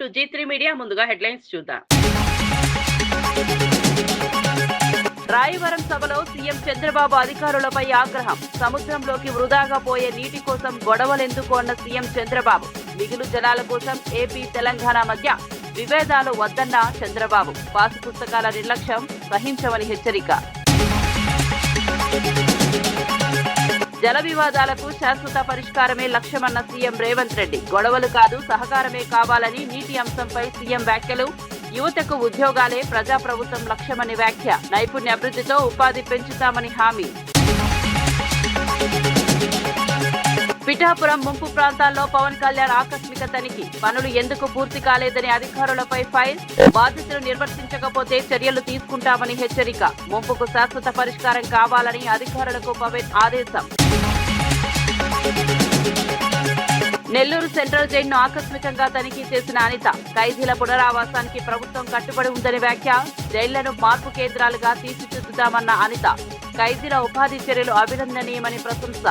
To G3 media. ముందుగా headlines చూద్దాం. రాయవరం సభలో సీఎం చంద్రబాబు అధికారులపై ఆగ్రహం. సముద్రంలోకి వృధాగా పోయే నీటి కోసం గొడవలెందుకు అన్న సీఎం చంద్రబాబు. మిగులు జలాల కోసం ఏపీ తెలంగాణ మధ్య విభేదాలు వద్దన్న చంద్రబాబు. పాసు పుస్తకాల నిర్లక్ష్యం సహించమని హెచ్చరిక. జల వివాదాలకు శాశ్వత పరిష్కారమే లక్ష్యమన్న సీఎం రేవంత్ రెడ్డి. గొడవలు కాదు సహకారమే కావాలని నీటి అంశంపై సీఎం వ్యాఖ్యలు. యువతకు ఉద్యోగాలే ప్రజాప్రభుత్వం లక్ష్యమని వ్యాఖ్య. నైపుణ్య అభివృద్ధితో ఉపాధి పెంచుతామని హామీ. పిఠాపురం ముంపు ప్రాంతాల్లో పవన్ కళ్యాణ్ ఆకస్మిక తనిఖీ. పనులు ఎందుకు పూర్తి కాలేదని అధికారులపై ఫైర్. బాధితులు నిర్వర్తించకపోతే చర్యలు తీసుకుంటామని హెచ్చరిక. ముంపుకు శాశ్వత పరిష్కారం కావాలని అధికారులకు పవన్ ఆదేశం. నెల్లూరు సెంట్రల్ జైలును ఆకస్మికంగా తనిఖీ చేసిన అనిత. ఖైదీల పునరావాసానికి ప్రభుత్వం కట్టుబడి ఉందని వ్యాఖ్య. జైళ్లను మార్పు కేంద్రాలుగా తీర్చిదిద్దుతామన్న అనిత. ఖైదీల ఉపాధి చర్యలు అభినందనీయమని ప్రశంస.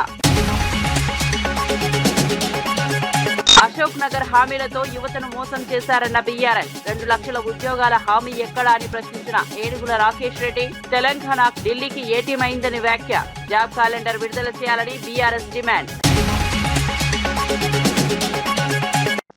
అశోక్ నగర్ హామీలతో యువతను మోసం చేశారన్న బీఆర్ఎస్. 2 లక్షల ఉద్యోగాల హామీ ఎక్కడా అని ప్రశ్నించిన ఏనుగుల రాకేష్ రెడ్డి. తెలంగాణ ఢిల్లీకి ఏటీఎం అయిందని వ్యాఖ్య. జాబ్ క్యాలెండర్ విడుదల చేయాలని బీఆర్ఎస్ డిమాండ్.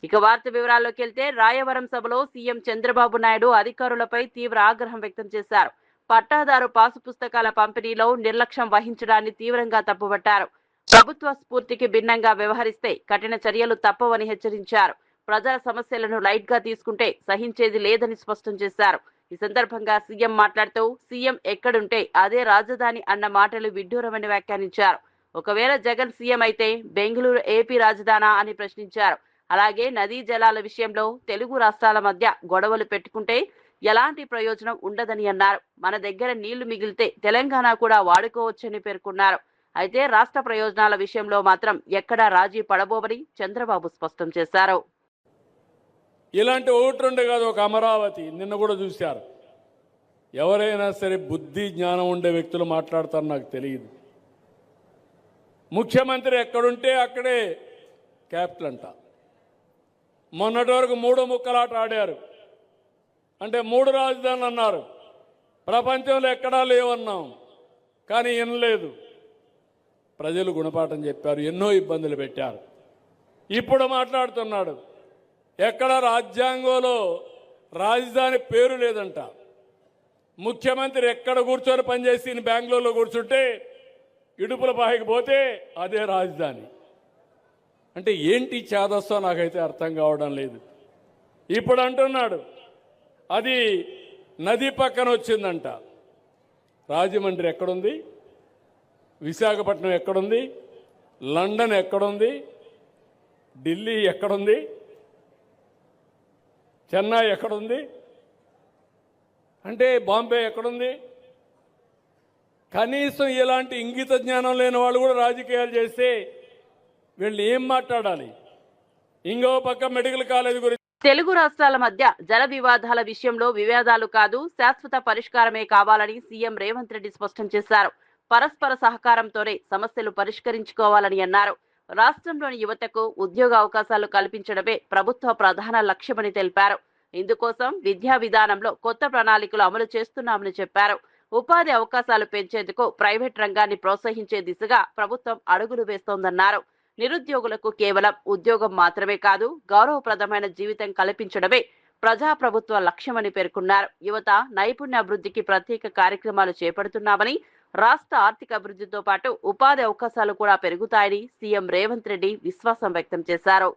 ఇక వార్త వివరాల్లోకి వెళ్తే, రాయవరం సభలో సీఎం చంద్రబాబు నాయుడు అధికారులపై తీవ్ర ఆగ్రహం వ్యక్తం చేశారు. పట్టాదారు పాసు పుస్తకాల పంపిణీలో నిర్లక్ష్యం వహించడాన్ని తీవ్రంగా తప్పుపట్టారు. ప్రభుత్వ స్ఫూర్తికి భిన్నంగా వ్యవహరిస్తే కఠిన చర్యలు తప్పవని హెచ్చరించారు. ప్రజల సమస్యలను లైట్ గా తీసుకుంటే సహించేది లేదని స్పష్టం చేశారు. ఈ సందర్భంగా సీఎం మాట్లాడుతూ, సీఎం ఎక్కడుంటే అదే రాజధాని అన్న మాటలు విడ్డూరమని వ్యాఖ్యానించారు. ఒకవేళ జగన్ సీఎం అయితే బెంగళూరు ఏపీ రాజధానా అని ప్రశ్నించారు. అలాగే నదీ జలాల విషయంలో తెలుగు రాష్ట్రాల మధ్య గొడవలు పెట్టుకుంటే ఎలాంటి ప్రయోజనం ఉండదని అన్నారు. మన దగ్గర నీళ్లు మిగిలితే తెలంగాణ కూడా వాడుకోవచ్చని పేర్కొన్నారు. అయితే రాష్ట్ర ప్రయోజనాల విషయంలో మాత్రం ఎక్కడా రాజీ పడబోవని చంద్రబాబు స్పష్టం చేశారు. ఇలాంటి ఒకటి కాదు, ఒక అమరావతి నిన్న కూడా చూశారు. ఎవరైనా సరే బుద్ధి జ్ఞానం ఉండే వ్యక్తులు మాట్లాడతారు నాకు తెలియదు. ముఖ్యమంత్రి ఎక్కడుంటే అక్కడే క్యాపిటల్ అంట. మొన్నటి వరకు 3 ముక్కలాట ఆడారు. అంటే 3 రాజధానులు అన్నారు. ప్రపంచంలో ఎక్కడా లేవన్నాం, కానీ వినలేదు. ప్రజలు గుణపాఠం చెప్పారు, ఎన్నో ఇబ్బందులు పెట్టారు. ఇప్పుడు మాట్లాడుతున్నాడు, ఎక్కడ రాజ్యాంగంలో రాజధాని పేరు లేదంట. ముఖ్యమంత్రి ఎక్కడ కూర్చొని పనిచేసి బెంగళూరులో కూర్చుంటే ఇడుపుల పాయకి పోతే అదే రాజధాని. అంటే ఏంటి చేదస్తో నాకైతే అర్థం కావడం లేదు. ఇప్పుడు అంటున్నాడు అది నది పక్కన వచ్చిందంట. రాజమండ్రి ఎక్కడుంది? విశాఖపట్నం ఎక్కడుంది? లండన్ ఎక్కడుంది? ఢిల్లీ ఎక్కడుంది? చెన్నై ఎక్కడుంది? అంటే బాంబే ఎక్కడుంది? కనీసం ఇలాంటి ఇంగిత జ్ఞానం లేని వాళ్ళు కూడా రాజకీయాలు చేస్తే వీళ్ళు ఏం మాట్లాడాలి? ఇంకో పక్క మెడికల్ కాలేజ్ గురించి. తెలుగు రాష్ట్రాల మధ్య జల వివాదాల విషయంలో వివాదాలు కాదు శాశ్వత పరిష్కారమే కావాలని సీఎం రేవంత్ రెడ్డి స్పష్టం చేశారు. పరస్పర సహకారంతోనే సమస్యలు పరిష్కరించుకోవాలని అన్నారు. రాష్ట్రంలోని యువతకు ఉద్యోగ అవకాశాలు కల్పించడమే ప్రభుత్వ ప్రధాన లక్ష్యమని తెలిపారు. ఇందుకోసం విద్యా విధానంలో కొత్త ప్రణాళికలు అమలు చేస్తున్నామని చెప్పారు. ఉపాధి అవకాశాలు పెంచేందుకు ప్రైవేట్ రంగాన్ని ప్రోత్సహించే దిశగా ప్రభుత్వం అడుగులు వేస్తోందన్నారు. నిరుద్యోగులకు కేవలం ఉద్యోగం మాత్రమే కాదు, గౌరవప్రదమైన జీవితం కల్పించడమే ప్రజాప్రభుత్వ లక్ష్యమని పేర్కొన్నారు. యువత నైపుణ్యాభివృద్ధికి ప్రత్యేక కార్యక్రమాలు చేపడుతున్నామని, రాష్ట్ర ఆర్థిక అభివృద్ధితో పాటు ఉపాధి అవకాశాలు కూడా పెరుగుతాయని సీఎం రేవంత్ రెడ్డి విశ్వాసం వ్యక్తం చేశారు.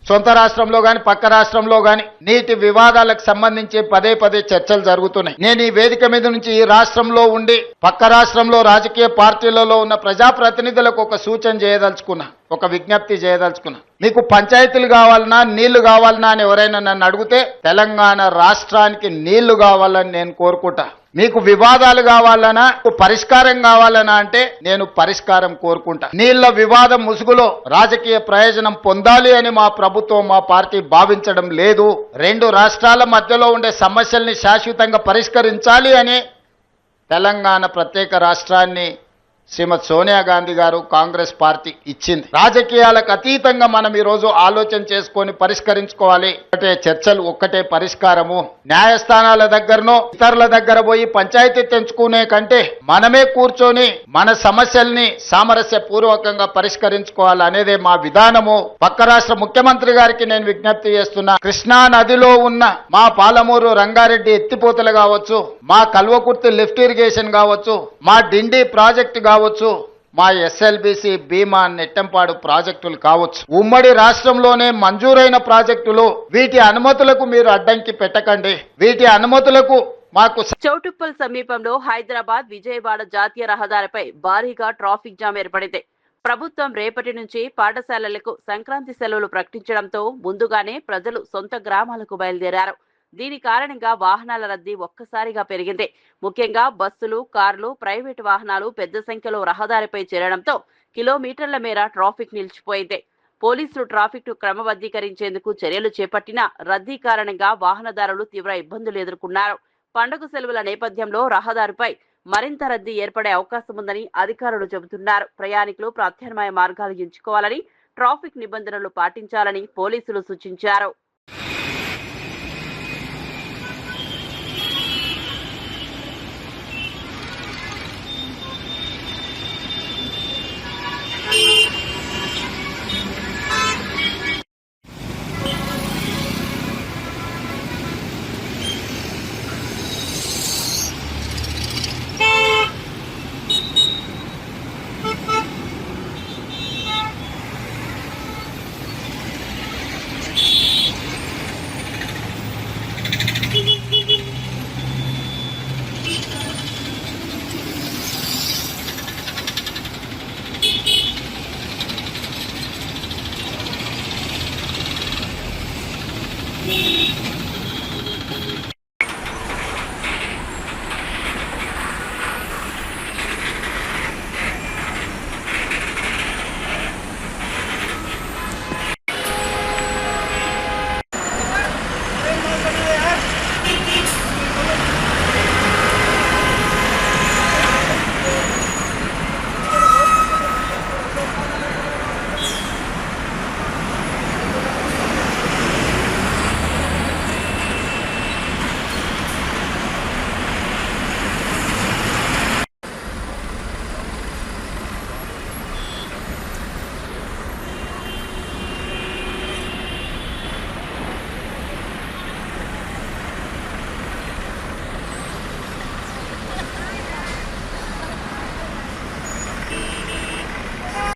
సొంత రాష్ట్రంలో గాని పక్క రాష్ట్రంలో గాని నీటి వివాదాలకు సంబంధించి పదే చర్చలు జరుగుతున్నాయి. నేను ఈ వేదిక మీద నుంచి ఈ రాష్ట్రంలో ఉండి పక్క రాష్ట్రంలో రాజకీయ పార్టీలలో ఉన్న ప్రజాప్రతినిధులకు ఒక సూచన చేయదలుచుకున్నా, ఒక విజ్ఞప్తి చేయదలుచుకున్నా. మీకు పంచాయతీలు కావాలన్నా నీళ్లు కావాలన్నా అని ఎవరైనా నన్ను అడిగితే తెలంగాణ రాష్ట్రానికి నీళ్లు కావాలని నేను కోరుకుంటా. మీకు వివాదాలు కావాలనా, పరిష్కారం కావాలనా అంటే నేను పరిష్కారం కోరుకుంటా. నీళ్ల వివాదం ముసుగులో రాజకీయ ప్రయోజనం పొందాలి అని మా ప్రభుత్వం, మా పార్టీ భావించడం లేదు. 2 రాష్ట్రాల మధ్యలో ఉండే సమస్యల్ని శాశ్వతంగా పరిష్కరించాలి అని తెలంగాణ ప్రత్యేక రాష్ట్రాన్ని శ్రీమతి సోనియా గాంధీ గారు కాంగ్రెస్ పార్టీ ఇచ్చింది. రాజకీయాలకు అతీతంగా మనం ఈ రోజు ఆలోచన చేసుకొని పరిష్కరించుకోవాలి. ఒకటే చర్చలు, ఒక్కటే పరిష్కారము. న్యాయస్థానాల దగ్గరనో ఇతరుల దగ్గర పోయి పంచాయతీ తెంచుకునే కంటే మనమే కూర్చొని మన సమస్యల్ని సామరస్య పూర్వకంగా పరిష్కరించుకోవాలి అనేదే మా విధానము. పక్క రాష్ట్ర ముఖ్యమంత్రి గారికి నేను విజ్ఞప్తి చేస్తున్నా, కృష్ణా నదిలో ఉన్న మా పాలమూరు రంగారెడ్డి ఎత్తిపోతలు కావచ్చు, మా కల్వకుర్తి లిఫ్ట్ ఇరిగేషన్ కావచ్చు, మా డిండి ప్రాజెక్టు కావచ్చు, మా ఎస్ఎల్బిసి భీమా నెట్టంపాడు ప్రాజెక్టులు కావచ్చు, ఉమ్మడి రాష్ట్రంలోనే మంజూరైన ప్రాజెక్టులు. వీటి అనుమతులకు మీరు అడ్డంకి పెట్టకండి. వీటి అనుమతులకు మాకు చౌటుప్పల్ సమీపంలో హైదరాబాద్ విజయవాడ జాతీయ రహదారిపై భారీగా ట్రాఫిక్ జామ్ ఏర్పడింది. ప్రభుత్వం రేపటి నుంచి పాఠశాలలకు సంక్రాంతి సెలవులు ప్రకటించడంతో ముందుగానే ప్రజలు సొంత గ్రామాలకు బయలుదేరారు. దీని కారణంగా వాహనాల రద్దీ ఒక్కసారిగా పెరిగింది. ముఖ్యంగా బస్సులు, కార్లు, ప్రైవేటు వాహనాలు పెద్ద సంఖ్యలో రహదారిపై చేరడంతో కిలోమీటర్ల మేర ట్రాఫిక్ నిలిచిపోయింది. పోలీసులు ట్రాఫిక్ ను క్రమబద్ధీకరించేందుకు చర్యలు చేపట్టినా రద్దీ కారణంగా వాహనదారులు తీవ్ర ఇబ్బందులు ఎదుర్కొన్నారు. పండుగ సెలవుల నేపథ్యంలో రహదారిపై మరింత రద్దీ ఏర్పడే అవకాశం ఉందని అధికారులు చెబుతున్నారు. ప్రయాణికులు ప్రత్యామ్నాయ మార్గాలు ఎంచుకోవాలని, ట్రాఫిక్ నిబంధనలు పాటించాలని పోలీసులు సూచించారు.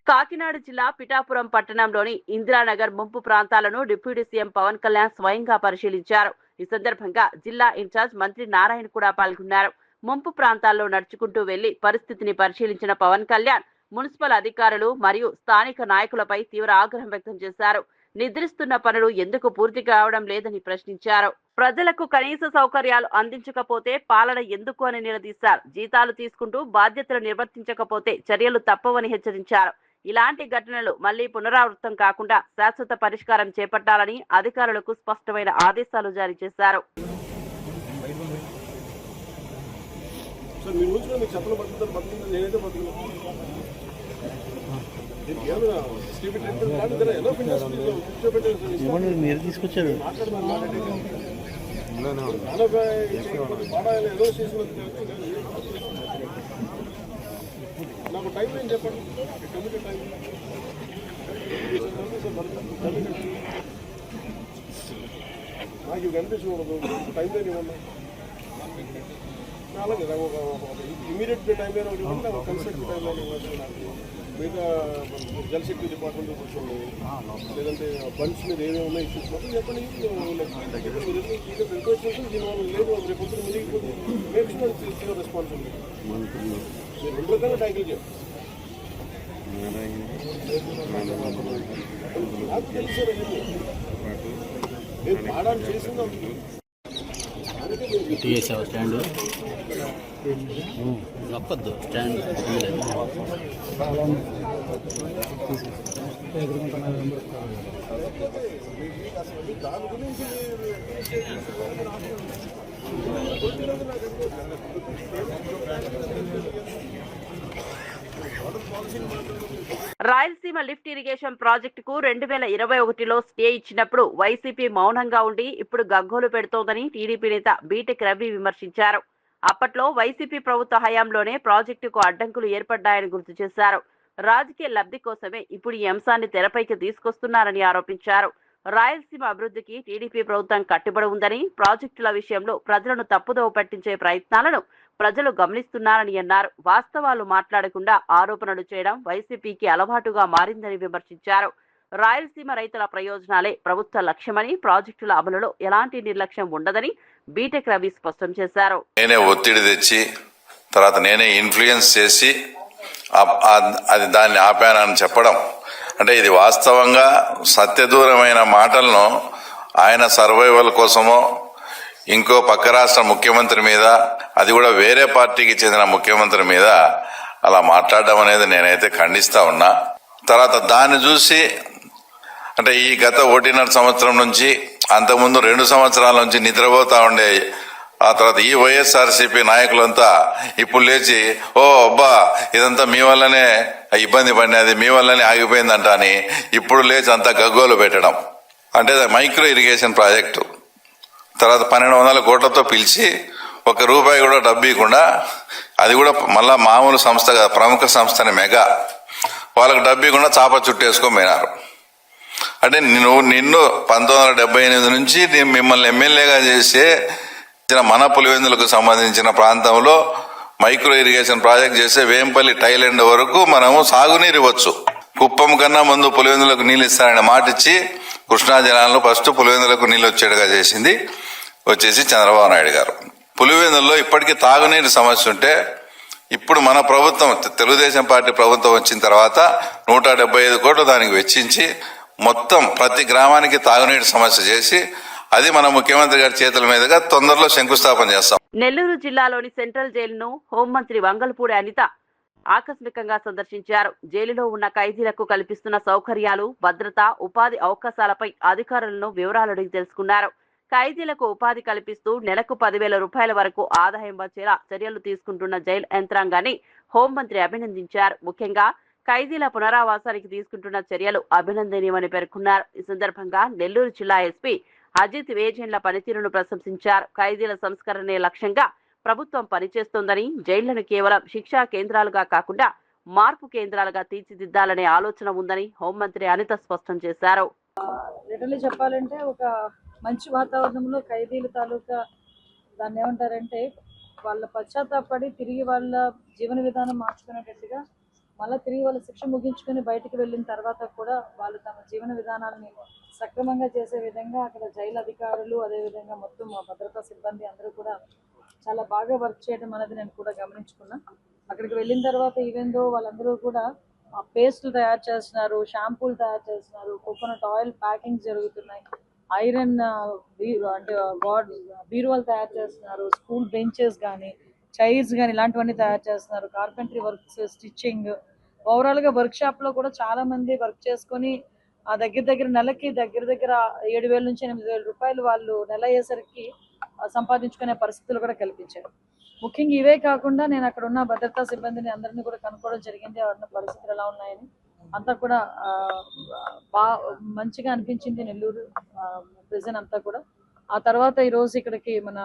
కాకినాడ జిల్లా పిఠాపురం పట్టణంలోని ఇందిరానగర్ ముంపు ప్రాంతాలను డిప్యూటీ సీఎం పవన్ కళ్యాణ్ స్వయంగా పరిశీలించారు. ఈ సందర్భంగా జిల్లా ఇన్ఛార్జ్ మంత్రి నారాయణ కూడా పాల్గొన్నారు. ముంపు ప్రాంతాల్లో నడుచుకుంటూ వెళ్లి పరిస్థితిని పరిశీలించిన పవన్ కళ్యాణ్ మున్సిపల్ అధికారులు మరియు స్థానిక నాయకులపై తీవ్ర ఆగ్రహం వ్యక్తం చేశారు. నిద్రిస్తున్న పనులు ఎందుకు పూర్తి కావడం లేదని ప్రశ్నించారు. ప్రజలకు కనీస సౌకర్యాలు అందించకపోతే పాలన ఎందుకు అని నిలదీశారు. జీతాలు తీసుకుంటూ బాధ్యతలు నిర్వర్తించకపోతే చర్యలు తప్పవని హెచ్చరించారు. ఇలాంటి ఘటనలు మళ్లీ పునరావృతం కాకుండా శాశ్వత పరిష్కారం చేపట్టాలని అధికారులకు స్పష్టమైన ఆదేశాలు జారీ చేశారు. మీరు తీసుకొచ్చారు నాకు టైం ఏం చెప్పండి. నాకు కనిపించకూడదు, టైం లేని ఇవ్వండి. అలాగే ఇమీడియట్ టైం లేని ఒకటి ఇవ్వండి, నాకు కన్సల్ట్ టైం లేని ఇవ్వండి. నాకు మిగతా జలశక్తి డిపార్ట్మెంట్ కూర్చోండి, లేదంటే బండ్స్ మీద ఏమేమి ఉన్నాయి ఇష్యూస్ మొత్తం చెప్పండి. రిక్వెస్ట్ చేసి దీనివల్ల లేదు రేపు పొద్దున మునిగిపోతుంది. మేక్ షూర్ రెస్పాన్సిబిలిటీ మీరు రెండు రకాల ట్యాకిల్ చేయండి. నాకు తెలుసు మీరు పాడాలు చేసిందాం. స్టాండ్ నొప్పద్దు స్టాండ్ దాని గురించి పాలసీని మాట్లాడుతున్నారు. రాయలసీమ లిఫ్ట్ ఇరిగేషన్ ప్రాజెక్టుకు 2021లో స్టే ఇచ్చినప్పుడు వైసీపీ మౌనంగా ఉండి ఇప్పుడు గగ్గోలు పెడుతోందని టీడీపీ నేత బీటెక్ రవి విమర్శించారు. అప్పట్లో వైసీపీ ప్రభుత్వ హయాంలోనే ప్రాజెక్టుకు అడ్డంకులు ఏర్పడ్డాయని గుర్తు చేశారు. రాజకీయ లబ్ధి కోసమే ఇప్పుడు ఈ అంశాన్ని తెరపైకి తీసుకొస్తున్నారని ఆరోపించారు. రాయలసీమ అభివృద్ధికి టీడీపీ ప్రభుత్వం కట్టుబడి ఉందని, ప్రాజెక్టుల విషయంలో ప్రజలను తప్పుదోవ పట్టించే ప్రయత్నాలను ప్రజలు గమనిస్తున్నారని అన్నారు. వాస్తవాలు మాట్లాడకుండా ఆరోపణలు చేయడం వైసీపీకి అలవాటుగా మారిందని విమర్శించారు. రాయలసీమ రైతుల ప్రయోజనాలే ప్రభుత్వ లక్ష్యమని, ప్రాజెక్టుల అమలులో ఎలాంటి నిర్లక్ష్యం ఉండదని బీటెక్ రవి స్పష్టం చేశారు. నేనే ఒత్తిడి తెచ్చి తర్వాత నేనే ఇన్ఫ్లుయెన్స్ చేసి అది దాన్ని ఆపానని చెప్పడం అంటే ఇది వాస్తవంగా సత్యదూరమైన మాటలను ఆయన సర్వైవల్ కోసమో ఇంకో పక్క రాష్ట్ర ముఖ్యమంత్రి మీద, అది కూడా వేరే పార్టీకి చెందిన ముఖ్యమంత్రి మీద అలా మాట్లాడడం అనేది నేనైతే ఖండిస్తా ఉన్నా. తర్వాత దాన్ని చూసి అంటే ఈ గత 1.5 సంవత్సరం నుంచి అంతకుముందు 2 సంవత్సరాల నుంచి నిద్రపోతా ఉండే ఆ తర్వాత ఈ వైఎస్ఆర్సీపీ నాయకులంతా ఇప్పుడు లేచి అబ్బా ఇదంతా మీ వల్లనే ఇబ్బంది పడినది, మీ వల్లనే ఆగిపోయిందంట అని ఇప్పుడు లేచి అంతా గగ్గోలు పెట్టడం. అంటే మైక్రో ఇరిగేషన్ ప్రాజెక్టు తర్వాత 1200 కోట్లతో పిలిచి ₹1 కూడా డబ్బు ఇవ్వకుండా, అది కూడా మళ్ళా మామూలు సంస్థ కదా, ప్రముఖ సంస్థని మెగా, వాళ్ళకు డబ్బు ఇవ్వకుండా చాప చుట్టేసుకొని పోయినారు. అంటే నిన్ను 1978 నుంచి మిమ్మల్ని ఎమ్మెల్యేగా చేసే మన పులివెందులకు సంబంధించిన ప్రాంతంలో మైక్రో ఇరిగేషన్ ప్రాజెక్ట్ చేసే వేంపల్లి టైలెండ్ వరకు మనము సాగునీరు ఇవ్వచ్చు. కుప్పం కన్నా ముందు పులివెందులకు నీళ్ళు ఇస్తారని మాటిచ్చి కృష్ణా జలాలను ఫస్ట్ పులివెందులకు నీళ్ళు వచ్చేట్టుగా వచ్చేసి చంద్రబాబు నాయుడు గారు. పులివెందుల్లో ఇప్పటికీ తాగునీరు సమస్య ఉంటే ఇప్పుడు మన ప్రభుత్వం, తెలుగుదేశం పార్టీ ప్రభుత్వం వచ్చిన తర్వాత 175 కోట్లు దానికి వెచ్చించి మొత్తం ప్రతి గ్రామానికి తాగునీటి సమస్య చేసి అది మన ముఖ్యమంత్రి గారి చేతుల మీదుగా తొందరలో శంకుస్థాపన చేస్తాం. నెల్లూరు జిల్లాలోని సెంట్రల్ జైలును హోంమంత్రి వంగలపూడి అనిత ఆకస్మికంగా సందర్శించారు. జైలులో ఉన్న ఖైదీలకు కల్పిస్తున్న సౌకర్యాలు, భద్రత, ఉపాధి అవకాశాలపై అధికారులను వివరాలు అడిగి తెలుసుకున్నారు. ఖైదీలకు ఉపాధి కల్పిస్తూ నెలకు 10,000 రూపాయల వరకు ఆదాయం వచ్చేలా చర్యలు తీసుకుంటున్న జైలు యంత్రాంగాన్ని హోంమంత్రి అభినందించారు. ముఖ్యంగా ఖైదీల పునరావాసానికి తీసుకుంటున్న చర్యలు అభినందనీయమని పేర్కొన్నారు. ఈ సందర్భంగా నెల్లూరు జిల్లా ఎస్పీ అజిత్ వేజెండ్ల పనితీరును ప్రశంసించారు. ఖైదీల సంస్కరణే లక్ష్యంగా ప్రభుత్వం పనిచేస్తోందని, జైళ్లను కేవలం శిక్షా కేంద్రాలుగా కాకుండా మార్పు కేంద్రాలుగా తీర్చిదిద్దాలనే ఆలోచన ఉందని హోంమంత్రి అనిత స్పష్టం చేశారు. లిటరల్లీ చెప్పాలంటే ఒక మంచి వాతావరణంలో ఖైదీల తాలూకా దాన్ని ఏమంటారంటే వాళ్ళ పశ్చాత్తాపడి తిరిగి వాళ్ళ జీవన విధానం మార్చుకునేటట్టుగా మళ్ళీ తిరిగి వాళ్ళ శిక్ష ముగించుకొని బయటకు వెళ్ళిన తర్వాత కూడా వాళ్ళు తమ జీవన విధానాన్ని సక్రమంగా చేసే విధంగా అక్కడ జైలు అధికారులు, అదేవిధంగా మొత్తం భద్రతా సిబ్బంది అందరూ కూడా చాలా బాగా వర్క్ చేయడం అనేది నేను కూడా గమనించుకున్నా. అక్కడికి వెళ్ళిన తర్వాత ఈవెందో వాళ్ళందరూ కూడా పేస్టులు తయారు చేస్తున్నారు, షాంపూలు తయారు చేస్తున్నారు, కోకోనట్ ఆయిల్ ప్యాకింగ్ జరుగుతున్నాయి, ఐరన్ అంటే బీరువాలు తయారు చేస్తున్నారు, స్కూల్ బెంచెస్ కానీ చైర్స్ కానీ ఇలాంటివన్నీ తయారు చేస్తున్నారు, కార్పెంటరీ వర్క్స్, స్టిచ్చింగ్, ఓవరాల్గా వర్క్ షాప్లో కూడా చాలా మంది వర్క్ చేసుకొని ఆ దగ్గర నెలకి దగ్గర 7,000 నుంచి 8,000 రూపాయలు వాళ్ళు నెల అయ్యేసరికి సంపాదించుకునే పరిస్థితులు కూడా కల్పించారు. ముఖ్యంగా ఇవే కాకుండా నేను అక్కడ ఉన్న భద్రతా సిబ్బందిని అందరినీ కూడా కనుక్కోవడం జరిగింది, ఉన్న పరిస్థితులు ఎలా ఉన్నాయని. అంతా కూడా మంచిగా అనిపించింది నెల్లూరు ప్రిజన్ అంతా కూడా. ఆ తర్వాత ఈరోజు ఇక్కడికి మన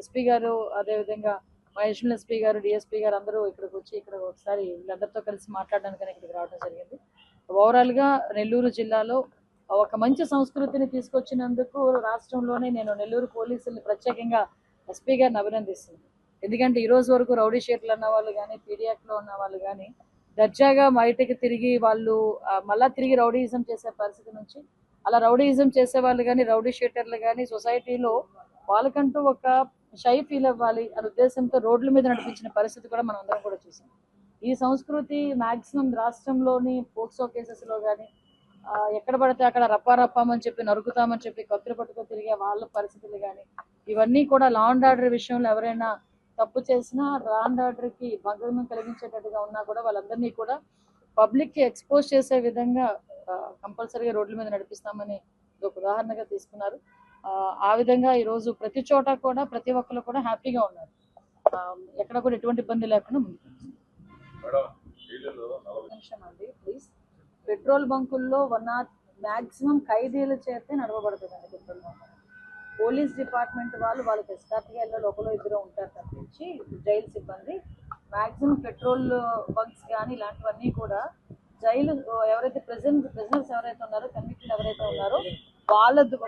ఎస్పీ గారు, అదేవిధంగా అడిషనల్ ఎస్పీ గారు, డిఎస్పీ గారు అందరూ ఇక్కడికి వచ్చి ఇక్కడ ఒకసారి వీళ్ళందరితో కలిసి మాట్లాడడానికి ఇక్కడికి రావడం జరిగింది. ఓవరాల్గా నెల్లూరు జిల్లాలో ఒక మంచి సంస్కృతిని తీసుకొచ్చినందుకు రాష్ట్రంలోనే నేను నెల్లూరు పోలీసుల్ని ప్రత్యేకంగా ఎస్పీ గారిని అభినందిస్తున్నాను. ఎందుకంటే ఈ రోజు వరకు రౌడీ షీటర్లు అన్న వాళ్ళు కానీ, పీడియాక్లో ఉన్న వాళ్ళు కానీ దర్జాగా బయటకి తిరిగి వాళ్ళు మళ్ళా తిరిగి రౌడీయిజం చేసే పరిస్థితి నుంచి, అలా రౌడీయిజం చేసే వాళ్ళు కానీ, రౌడీ షీటర్లు కానీ సొసైటీలో వాళ్ళకంటూ ఒక షై ఫీల్ అవ్వాలి అనే ఉద్దేశంతో రోడ్ల మీద నడిపించిన పరిస్థితి కూడా మనం అందరం కూడా చూసాం. ఈ సంస్కృతి మ్యాక్సిమం రాష్ట్రంలోని పోక్సో కేసెస్లో కానీ ఎక్కడ పడితే అక్కడ రప్పామని చెప్పి నరుకుతామని చెప్పి కత్తులు పట్టుకొని తిరిగే వాళ్ళ పరిస్థితులు కానీ, ఇవన్నీ కూడా లా అండ్ ఆర్డర్ విషయంలో ఎవరైనా తప్పు చేసినా లా అండ్ ఆర్డర్కి భంగం కలిగించేటట్టుగా ఉన్నా కూడా వాళ్ళందరినీ కూడా పబ్లిక్కి ఎక్స్పోజ్ చేసే విధంగా కంపల్సరీగా రోడ్ల మీద నడిపిస్తామని ఒక ఉదాహరణగా తీసుకున్నారు. ఆ విధంగా ఈరోజు ప్రతి చోట కూడా ప్రతి ఒక్కరు కూడా హ్యాపీగా ఉన్నారు, ఎక్కడ కూడా ఎటువంటి ఇబ్బంది లేకుండా ముందుకు. నిమిషం అండి ప్లీజ్. పెట్రోల్ బంకుల్లో మాక్సిమం ఖైదీల చేతే నడవబడుతుందండి పెట్రోల్ బంక్. పోలీస్ డిపార్ట్మెంట్ వాళ్ళకి ఎస్కార్ట్గా వెళ్ళాలి, ఒకరు ఇద్దరు ఉంటారు తప్పించి జైలు సిబ్బంది. మాక్సిమం పెట్రోల్ బంక్స్ కానీ ఇలాంటివన్నీ కూడా జైలు ఎవరైతే ప్రిజనర్స్ ఎవరైతే ఉన్నారో, కన్విక్టెడ్ ఎవరైతే ఉన్నారో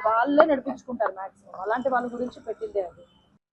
వాళ్ళే నడిపించుకుంటారు మాక్సిమం. అలాంటి వాళ్ళ గురించి పెట్టిందే అది.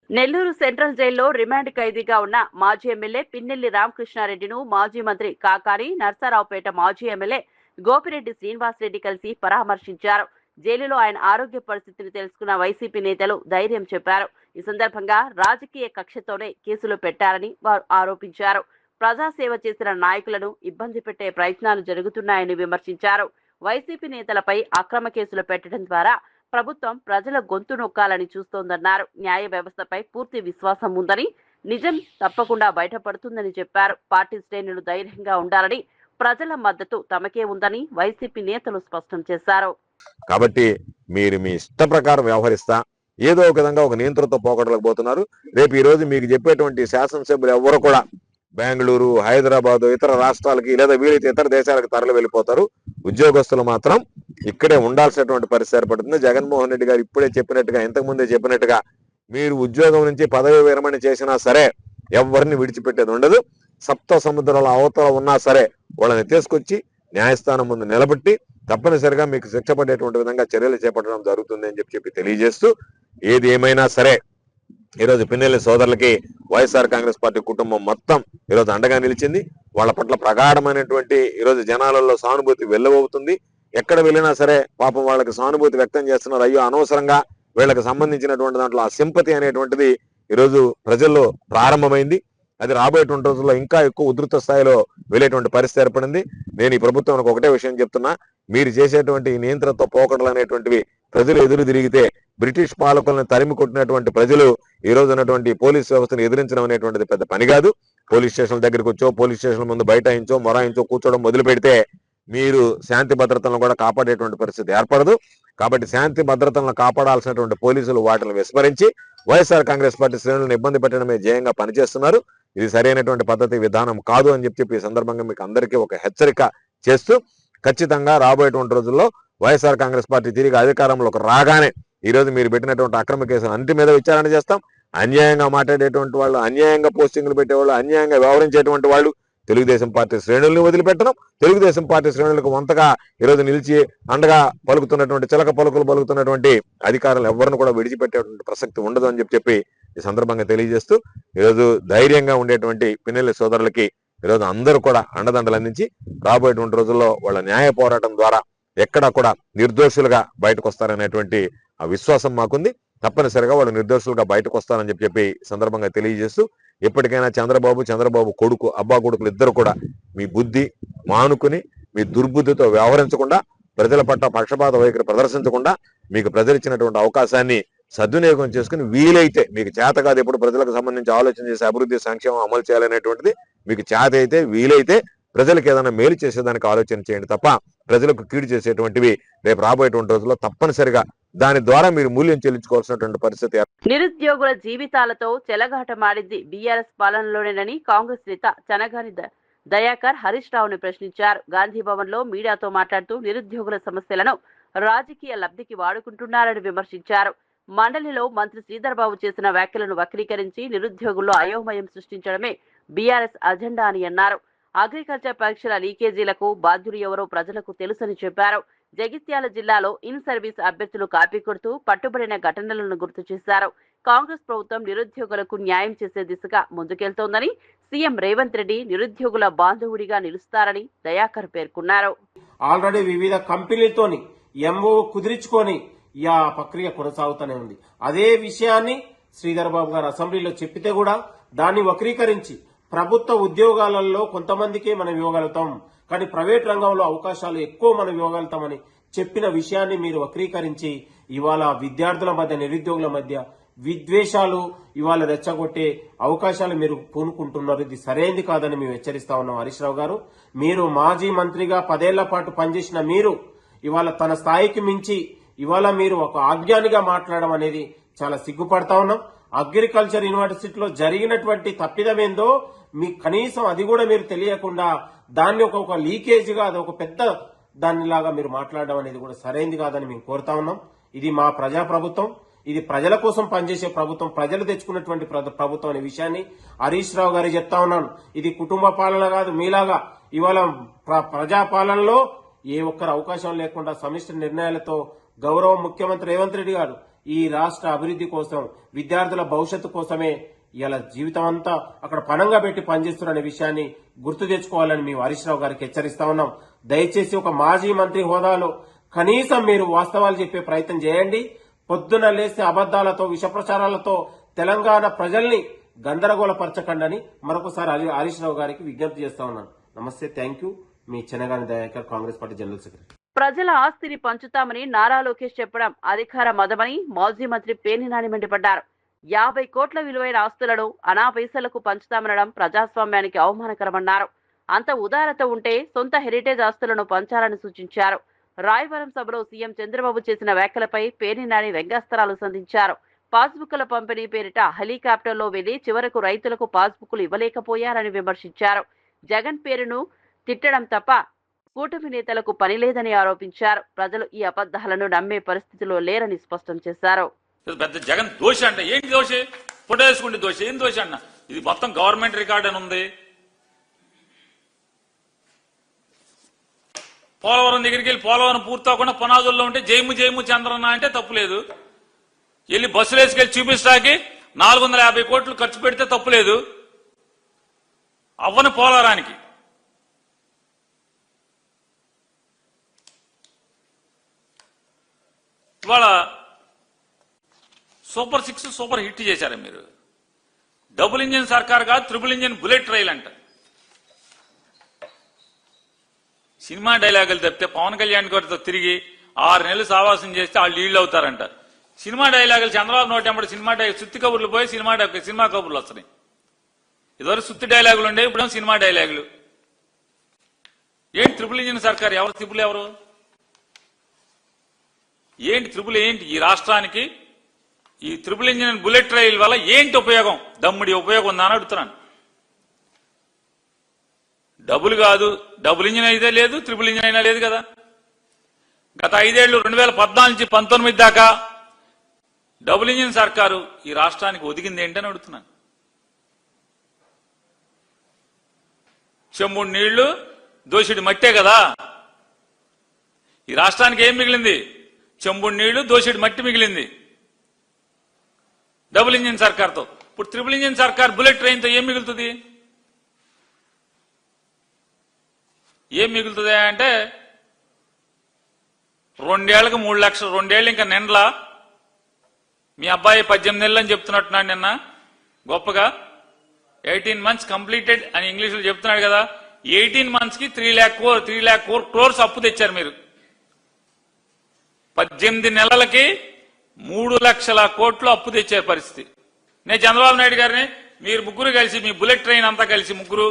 నెల్లూరు సెంట్రల్ జైల్లో రిమాండ్ ఖైదీగా ఉన్న మాజీ ఎమ్మెల్యే పిన్నెల్లి రామకృష్ణారెడ్డిను మాజీ మంత్రి కాకాని నర్సారావుపేట మాజీ ఎమ్మెల్యే గోపిరెడ్డి శ్రీనివాసరెడ్డి కలిసి పరామర్శించారు. జైలులో ఆయన ఆరోగ్య పరిస్థితిని తెలుసుకున్న వైసీపీ నేతలు ధైర్యం చెప్పారు. ఈ సందర్భంగా రాజకీయ కక్షతోనే కేసులు పెట్టారని వారు ఆరోపించారు. ప్రజాసేవ చేసిన నాయకులను ఇబ్బంది పెట్టే ప్రయత్నాలు జరుగుతున్నాయని విమర్శించారు. వైసీపీ నేతలపై అక్రమ కేసులు పెట్టడం ద్వారా ప్రభుత్వం ప్రజల గొంతు నొక్కాలని చూస్తోందన్నారు. న్యాయ వ్యవస్థపై పూర్తి విశ్వాసం ఉందని, నిజం తప్పకుండా బయటపడుతుందని చెప్పారు. పార్టీ శ్రేణులు ధైర్యంగా ఉండాలని, ప్రజల మద్దతు తమకే ఉందని వైసీపీ నేతలు స్పష్టం చేశారు. కాబట్టి మీరు మీ ఇష్ట ప్రకారం వ్యవహరిస్తా ఏదో ఒక విధంగా ఒక నియంత్రణతో పోగొట్టలేకపోతున్నారు. రేపు ఈ రోజు మీకు చెప్పేటువంటి శాసనసభ్యులు ఎవరు కూడా బెంగళూరు, హైదరాబాద్, ఇతర రాష్ట్రాలకి లేదా వీలైతే ఇతర దేశాలకు తరలి వెళ్ళిపోతారు. ఉద్యోగస్తులు మాత్రం ఇక్కడే ఉండాల్సినటువంటి పరిస్థితి ఏర్పడుతుంది. జగన్మోహన్ రెడ్డి గారు ఇప్పుడే చెప్పినట్టుగా, ఇంతకుముందే చెప్పినట్టుగా, మీరు ఉద్యోగం నుంచి పదవి విరమణ చేసినా సరే ఎవరిని విడిచిపెట్టేది ఉండదు. సప్త సముద్రాల అవతల ఉన్నా సరే వాళ్ళని తీసుకొచ్చి న్యాయస్థానం ముందు నిలబెట్టి తప్పనిసరిగా మీకు శిక్ష పడేటువంటి విధంగా చర్యలు చేపట్టడం జరుగుతుంది అని చెప్పి తెలియజేస్తూ, ఏది ఏమైనా సరే ఈరోజు పిన్నెల్లి సోదరులకి వైఎస్ఆర్ కాంగ్రెస్ పార్టీ కుటుంబం మొత్తం ఈరోజు అండగా నిలిచింది. వాళ్ళ పట్ల ప్రగాఢమైనటువంటి ఈరోజు జనాలలో సానుభూతి వెల్లవవుతుంది. ఎక్కడ వెళ్ళినా సరే పాపం వాళ్ళకి సానుభూతి వ్యక్తం చేస్తున్నారు. అయ్యో అనవసరంగా వీళ్ళకి సంబంధించినటువంటి దాంట్లో ఆ సింపతి అనేటువంటిది ఈరోజు ప్రజల్లో ప్రారంభమైంది. అది రాబోయేటువంటి రోజుల్లో ఇంకా ఎక్కువ ఉధృత స్థాయిలో వెళ్ళేటువంటి పరిస్థితి ఏర్పడింది. నేను ఈ ప్రభుత్వానికి ఒకటే విషయం చెప్తున్నా, మీరు చేసేటువంటి ఈ నియంత్రణతో పోకడలు అనేటువంటివి ప్రజలు ఎదురు తిరిగితే బ్రిటిష్ పాలకులను తరిమి కొట్టినటువంటి ప్రజలు ఈ రోజు ఉన్నటువంటి పోలీస్ వ్యవస్థను ఎదిరించడం అనేటువంటిది పెద్ద పని కాదు. పోలీస్ స్టేషన్ల దగ్గరికి వచ్చో, పోలీస్ స్టేషన్ల ముందు బైఠాయించో, మొరాయించో కూర్చోవడం మొదలు పెడితే మీరు శాంతి భద్రతలను కూడా కాపాడేటువంటి పరిస్థితి ఏర్పడదు. కాబట్టి శాంతి భద్రతలను కాపాడాల్సినటువంటి పోలీసులు వాటిని విస్మరించి వైఎస్ఆర్ కాంగ్రెస్ పార్టీ శ్రేణులను ఇబ్బంది పెట్టడమే ధ్యేయంగా పనిచేస్తున్నారు. ఇది సరైనటువంటి పద్ధతి విధానం కాదు అని చెప్పి ఈ సందర్భంగా మీకు అందరికీ ఒక హెచ్చరిక చేస్తూ, ఖచ్చితంగా రాబోయేటువంటి రోజుల్లో వైఎస్ఆర్ కాంగ్రెస్ పార్టీ తిరిగి అధికారంలోకి రాగానే ఈ రోజు మీరు పెట్టినటువంటి అక్రమ కేసులు అన్నిటి మీద విచారణ చేస్తాం. అన్యాయంగా మాట్లాడేటువంటి వాళ్ళు, అన్యాయంగా పోస్టింగ్లు పెట్టేవాళ్ళు, అన్యాయంగా వ్యవహరించేటువంటి వాళ్ళు తెలుగుదేశం పార్టీ శ్రేణుల్ని వదిలిపెట్టడం, తెలుగుదేశం పార్టీ శ్రేణులకు వంతగా ఈరోజు నిలిచి అండగా పలుకుతున్నటువంటి, చిలక పలుకులు పలుకుతున్నటువంటి అధికారులు ఎవరిని కూడా విడిచిపెట్టేటువంటి ప్రసక్తి ఉండదు అని చెప్పి ఈ సందర్భంగా తెలియజేస్తూ, ఈరోజు ధైర్యంగా ఉండేటువంటి పిన్నెల్లి సోదరులకి ఈరోజు అందరూ కూడా అండదండలు అందించి రాబోయేటువంటి రోజుల్లో వాళ్ళ న్యాయ పోరాటం ద్వారా ఎక్కడా కూడా నిర్దోషులుగా బయటకు వస్తారనేటువంటి ఆ విశ్వాసం మాకుంది. తప్పనిసరిగా వాళ్ళు నిర్దోషులుగా బయటకు వస్తారని చెప్పి సందర్భంగా తెలియజేస్తూ, ఎప్పటికైనా చంద్రబాబు కొడుకు, అబ్బా కొడుకులు ఇద్దరు కూడా మీ బుద్ధి మానుకుని మీ దుర్బుద్ధితో వ్యవహరించకుండా, ప్రజల పట్ల పక్షపాత వైఖరి ప్రదర్శించకుండా, మీకు ప్రజలు ఇచ్చినటువంటి అవకాశాన్ని సద్వినియోగం చేసుకుని వీలైతే, మీకు చేత కాదు ఎప్పుడు ప్రజలకు సంబంధించి ఆలోచన చేసి అభివృద్ధి సంక్షేమం అమలు చేయాలనేటువంటిది, మీకు చేత అయితే వీలైతే ప్రజలకు ఏదైనా మేలు చేసేదానికి ఆలోచన చేయండి తప్ప ప్రజలకు కీడు చేసేటువంటివి రేపు రాబోయేటువంటి రోజుల్లో తప్పనిసరిగా దాని ద్వారా మీరు మూల్యం చెల్లించుకోవాల్సినటువంటి పరిస్థితి. నిరుద్యోగుల జీవితాలతో చెలగాటమాడింది బీఆర్ఎస్ పాలనలోనేనని కాంగ్రెస్ నేత చనగాని దయాకర్ హరీష్ రావుని ప్రశ్నించారు. గాంధీ భవన్ లో మీడియాతో మాట్లాడుతూ నిరుద్యోగుల సమస్యలను రాజకీయ లబ్ధికి వాడుకుంటున్నారని విమర్శించారు. మండలిలో మంత్రి శ్రీధర్ బాబు చేసిన వ్యాఖ్యలను వక్రీకరించి నిరుద్యోగుల్లో అయోమయం సృష్టించడమే బీఆర్ఎస్ అజెండా అని అన్నారు. అగ్రికల్చర్ పరీక్షల లీకేజీలకు బాధ్యులు ఎవరో ప్రజలకు తెలుసని చెప్పారు. జగిత్యాల జిల్లాలో ఇన్ సర్వీస్ అభ్యర్థులు కాపీ కొడుతూ పట్టుబడిన ఘటనలను గుర్తు చేశారు. కాంగ్రెస్ ప్రభుత్వం నిరుద్యోగులకు న్యాయం చేసే దిశగా ముందుకెళ్తోందని, సీఎం రేవంత్ రెడ్డి నిరుద్యోగుల బాంధవుడిగా నిలుస్తారని దయాకర్ పేర్కొన్నారు. ఆల్రెడీ వివిధ కంపెనీలతోని ఎంఓ కుదిరించుకొని ఈ ప్రక్రియ కొనసాగుతూనే ఉంది. అదే విషయాన్ని శ్రీధర్ బాబు గారు అసెంబ్లీలో చెప్పితే కూడా దాన్ని వక్రీకరించి ప్రభుత్వ ఉద్యోగాలలో కొంతమందికే మనం ఇవ్వగలుగుతాం, కానీ ప్రైవేట్ రంగంలో అవకాశాలు ఎక్కువ మనం ఇవ్వగలుగుతామని చెప్పిన విషయాన్ని మీరు వక్రీకరించి ఇవాళ విద్యార్థుల మధ్య, నిరుద్యోగుల మధ్య విద్వేషాలు ఇవాళ రెచ్చగొట్టే అవకాశాలు మీరు పూనుకుంటున్నారు. ఇది సరైనది కాదని మేము హెచ్చరిస్తా ఉన్నాం. హరీష్ రావు గారు, మీరు మాజీ మంత్రిగా 10 ఏళ్ల పాటు పనిచేసిన మీరు ఇవాళ తన స్థాయికి మించి ఇవాళ మీరు ఒక ఆజ్ఞానిగా మాట్లాడడం అనేది చాలా సిగ్గుపడతా ఉన్నాం. అగ్రికల్చర్ యూనివర్సిటీలో జరిగినటువంటి తప్పిదమేందో మీకు కనీసం అది కూడా మీరు తెలియకుండా దాన్ని ఒక లీకేజ్గా అది ఒక పెద్ద దానిలాగా మీరు మాట్లాడడం అనేది కూడా సరైంది కాదని మేము కోరుతా ఉన్నాం. ఇది మా ప్రజా ప్రభుత్వం, ఇది ప్రజల కోసం పనిచేసే ప్రభుత్వం, ప్రజలు తెచ్చుకున్నటువంటి ప్రభుత్వం అనే విషయాన్ని హరీష్ రావు గారు చెప్తా ఉన్నాను. ఇది కుటుంబ పాలన కాదు. మీలాగా ఇవాళ ప్రజా పాలనలో ఏ ఒక్కరు అవకాశం లేకుండా సమిష్టి నిర్ణయాలతో గౌరవ ముఖ్యమంత్రి రేవంత్ రెడ్డి గారు ఈ రాష్ట్ర అభివృద్ధి కోసం, విద్యార్థుల భవిష్యత్తు కోసమే ఇలా జీవితం అంతా అక్కడ పణంగా పెట్టి పనిచేస్తున్న విషయాన్ని గుర్తు తెచ్చుకోవాలని మేము హరీష్ రావు గారికి హెచ్చరిస్తా ఉన్నాం. దయచేసి ఒక మాజీ మంత్రి హోదాలో కనీసం మీరు వాస్తవాలు చెప్పే ప్రయత్నం చేయండి. పొద్దున లేస్తే అబద్దాలతో, విష ప్రచారాలతో తెలంగాణ ప్రజల్ని గందరగోళపరచకండి మరొకసారి హరీష్ రావు గారికి విజ్ఞప్తి చేస్తా ఉన్నాను. నమస్తే, థ్యాంక్ యూ. మీ Chennagani Dayakar, Congress party general secretary. ప్రజల ఆస్తిని పంచుతామని నారా లోకేష్ చెప్పడం అధికార మదమని మాజీ మంత్రి పేర్ని నాని మండిపడ్డారు. 50 కోట్ల విలువైన ఆస్తులను అనా పైసలకు పంచుతామనడం ప్రజాస్వామ్యానికి అవమానకరమన్నారు. అంత ఉదారత ఉంటే సొంత హెరిటేజ్ ఆస్తులను పంచాలని సూచించారు. రాయవరం సభలో సీఎం చంద్రబాబు చేసిన వ్యాఖ్యలపై పేర్ని నాని వ్యంగ్యాస్త్రాలు సంధించారు. పాస్బుక్ల పంపిణీ పేరిట హెలికాప్టర్లో వెళ్లి చివరకు రైతులకు పాస్బుక్లు ఇవ్వలేకపోయారని విమర్శించారు. జగన్ పేరును తిట్టడం తప్ప కూటమి నేతలకు పని లేదని ఆరోపించారు. ప్రజలు ఈ అబద్ధాలను నమ్మే పరిస్థితిలో లేరని స్పష్టం చేశారు. పెద్ద జగన్ దోష అంటే ఏంటి దోష? ఫోటో వేసుకుంటే దోష, ఏం దోష అన్న? ఇది మొత్తం గవర్నమెంట్ రికార్డ్ అని ఉంది. పోలవరం దగ్గరికి వెళ్ళి పోలవరం పూర్తవకుండా పునాదుల్లో ఉంటే జైము జైము చంద్రన్న అంటే తప్పులేదు. వెళ్ళి బస్సులు వేసుకెళ్ళి చూపిస్తాకి 450 కోట్లు ఖర్చు పెడితే తప్పులేదు. అవ్వని పోలవరానికి ఇవాళ సూపర్ 6 సూపర్ హిట్ చేశారు మీరు. డబుల్ ఇంజిన్ సర్కార్ కాదు, ట్రిపుల్ ఇంజిన్ బుల్లెట్ రైల్ అంట. సినిమా డైలాగులు తప్పితే పవన్ కళ్యాణ్ గారితో తిరిగి 6 నెలలు సావాసం చేస్తే వాళ్ళు లీళ్ళు అవుతారంట. సినిమా డైలాగులు చంద్రబాబు నోటెంబడి సినిమా సుత్తి కబుర్లు పోయి సినిమా కబుర్లు వస్తున్నాయి. ఇదివరకు సుత్తి డైలాగులు ఉండే, ఇప్పుడు సినిమా డైలాగులు. ఏంటి ట్రిపుల్ ఇంజిన్ సర్కార్? ఎవరు ట్రిపుల్? ఎవరు ఏంటి ట్రిపుల్? ఏంటి ఈ రాష్ట్రానికి ఈ ట్రిపుల్ ఇంజిన్ బుల్లెట్ రైల్ వల్ల ఏంటి ఉపయోగం? దమ్ముడి ఉపయోగం ఉందా అని అడుగుతున్నాను. డబుల్ కాదు, డబుల్ ఇంజిన్ అయితే లేదు, ట్రిపుల్ ఇంజిన్ అయినా లేదు కదా. గత 5 ఏళ్లు 2014 నుంచి 19 దాకా డబుల్ ఇంజిన్ సర్కారు ఈ రాష్ట్రానికి ఒదిగింది ఏంటని అడుగుతున్నాను. చెంబుడు నీళ్లు దోషుడి మట్టే కదా. ఈ రాష్ట్రానికి ఏం మిగిలింది? చెంబుడు నీళ్లు దోషుడి మట్టి మిగిలింది డబుల్ ఇంజిన్ సర్కార్తో. ఇప్పుడు ట్రిపుల్ ఇంజిన్ సర్కార్ బుల్లెట్ ట్రైన్తో ఏం మిగులుతుంది? ఏం మిగులుతుంది అంటే 2 ఏళ్లకు 3 లక్షలు, 2 ఏళ్ళు ఇంకా నిండలా. మీ అబ్బాయి 18 నెలలు అని చెప్తున్నట్టున్నాడు నిన్న గొప్పగా. 18 months కంప్లీటెడ్ అని ఇంగ్లీష్లో చెప్తున్నాడు కదా. 18 months కి 3 lakh crores అప్పు తెచ్చారు మీరు. 18 నెలలకి 3 లక్షల కోట్లు అప్పు తెచ్చే పరిస్థితి. నేను చంద్రబాబు నాయుడు గారిని, మీరు ముగ్గురు కలిసి, మీ బుల్లెట్ ట్రైన్ అంతా కలిసి ముగ్గురు,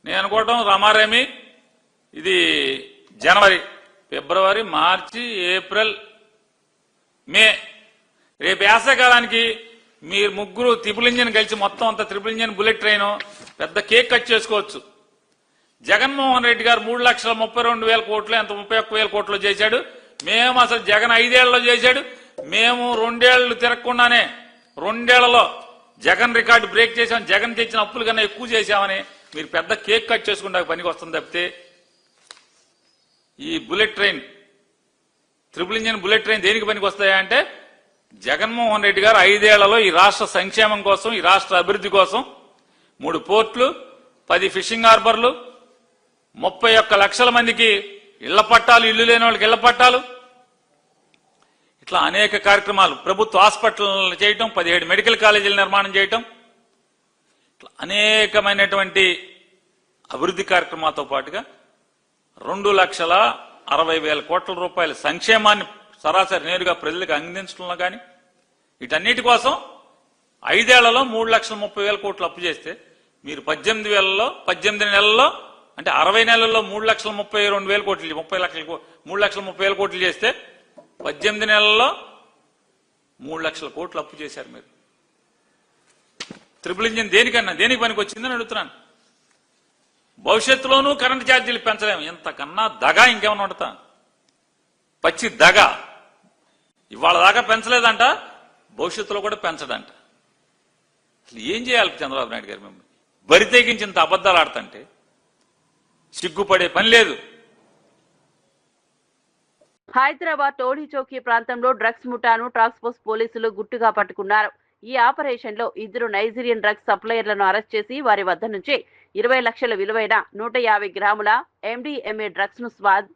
నేను అనుకోవటం రామారామి, ఇది జనవరి, ఫిబ్రవరి, మార్చి, ఏప్రిల్, మే, రేపు వేసవికాలానికి మీరు ముగ్గురు ట్రిపుల్ ఇంజిన్ కలిసి మొత్తం అంతా ట్రిపుల్ ఇంజిన్ బుల్లెట్ ట్రైన్ పెద్ద కేక్ కట్ చేసుకోవచ్చు. జగన్మోహన్ రెడ్డి గారు 3,32,000 కోట్లు, ఎంత 31,000 కోట్లు చేశాడు. మేము అసలు జగన్ 5 ఏళ్లలో చేశాడు. మేము 2 ఏళ్లు తిరగకుండానే 2 ఏళ్లలో జగన్ రికార్డు బ్రేక్ చేశాం. జగన్ తెచ్చిన అప్పుల కన్నా ఎక్కువ చేశామని మీరు పెద్ద కేక్ కట్ చేసుకుంటే పనికి వస్తుంది తప్పితే ఈ bullet train, triple engine bullet train దేనికి పనికి వస్తాయా అంటే జగన్మోహన్ రెడ్డి గారు 5 ఏళ్లలో ఈ రాష్ట్ర సంక్షేమం కోసం, ఈ రాష్ట్ర అభివృద్ధి కోసం 3 పోర్టులు, 10 ఫిషింగ్ హార్బర్లు, 31 లక్షల మందికి ఇళ్ల పట్టాలు, ఇళ్లు లేని వాళ్ళకి ఇళ్ల పట్టాలు, ఇట్లా అనేక కార్యక్రమాలు, ప్రభుత్వ హాస్పిటల్ చేయటం, 17 మెడికల్ కాలేజీల నిర్మాణం చేయటం, ఇట్లా అనేకమైనటువంటి అభివృద్ధి కార్యక్రమాలతో పాటుగా 2,60,000 కోట్ల రూపాయల సంక్షేమాన్ని సరాసరి నేరుగా ప్రజలకు అందించడంలో కానీ, వీటన్నిటి కోసం 5 ఏళ్లలో 3,30,000 కోట్లు అప్పు చేస్తే మీరు 18 నెలల్లో అంటే 60 నెలల్లో 3,32,000 కోట్లు, 3,30,000 కోట్లు చేస్తే 18 నెలల్లో 3 లక్షల కోట్లు అప్పు చేశారు మీరు. ట్రిపుల్ ఇంజిన్ దేనికి పనికి వచ్చిందని అడుగుతున్నాను. భవిష్యత్తులోనూ కరెంటు ఛార్జీలు పెంచలేము. ఇంతకన్నా దగా ఇంకేమన్నా ఉండతా? పచ్చి దగా. ఇవాళ దాకా పెంచలేదంట, భవిష్యత్తులో కూడా పెంచడంట. అసలు ఏం చేయాలి చంద్రబాబు నాయుడు గారు? మిమ్మల్ని బరి తెగించి ఇంత అబద్ధాలు ఆడుతుంటే సిగ్గుపడే పని లేదు. హైదరాబాద్ టోడీ చౌకీ ప్రాంతంలో డ్రగ్స్ ముఠాను టాస్క్ ఫోర్స్ పోలీసులు గుట్టుగా పట్టుకున్నారు. ఈ ఆపరేషన్ లో 2 నైజీరియన్ డ్రగ్స్ సప్లయర్లను అరెస్ట్ చేసి వారి వద్ద నుంచి 20 లక్షల విలువైన 150 గ్రాముల MDMA డ్రగ్స్ ను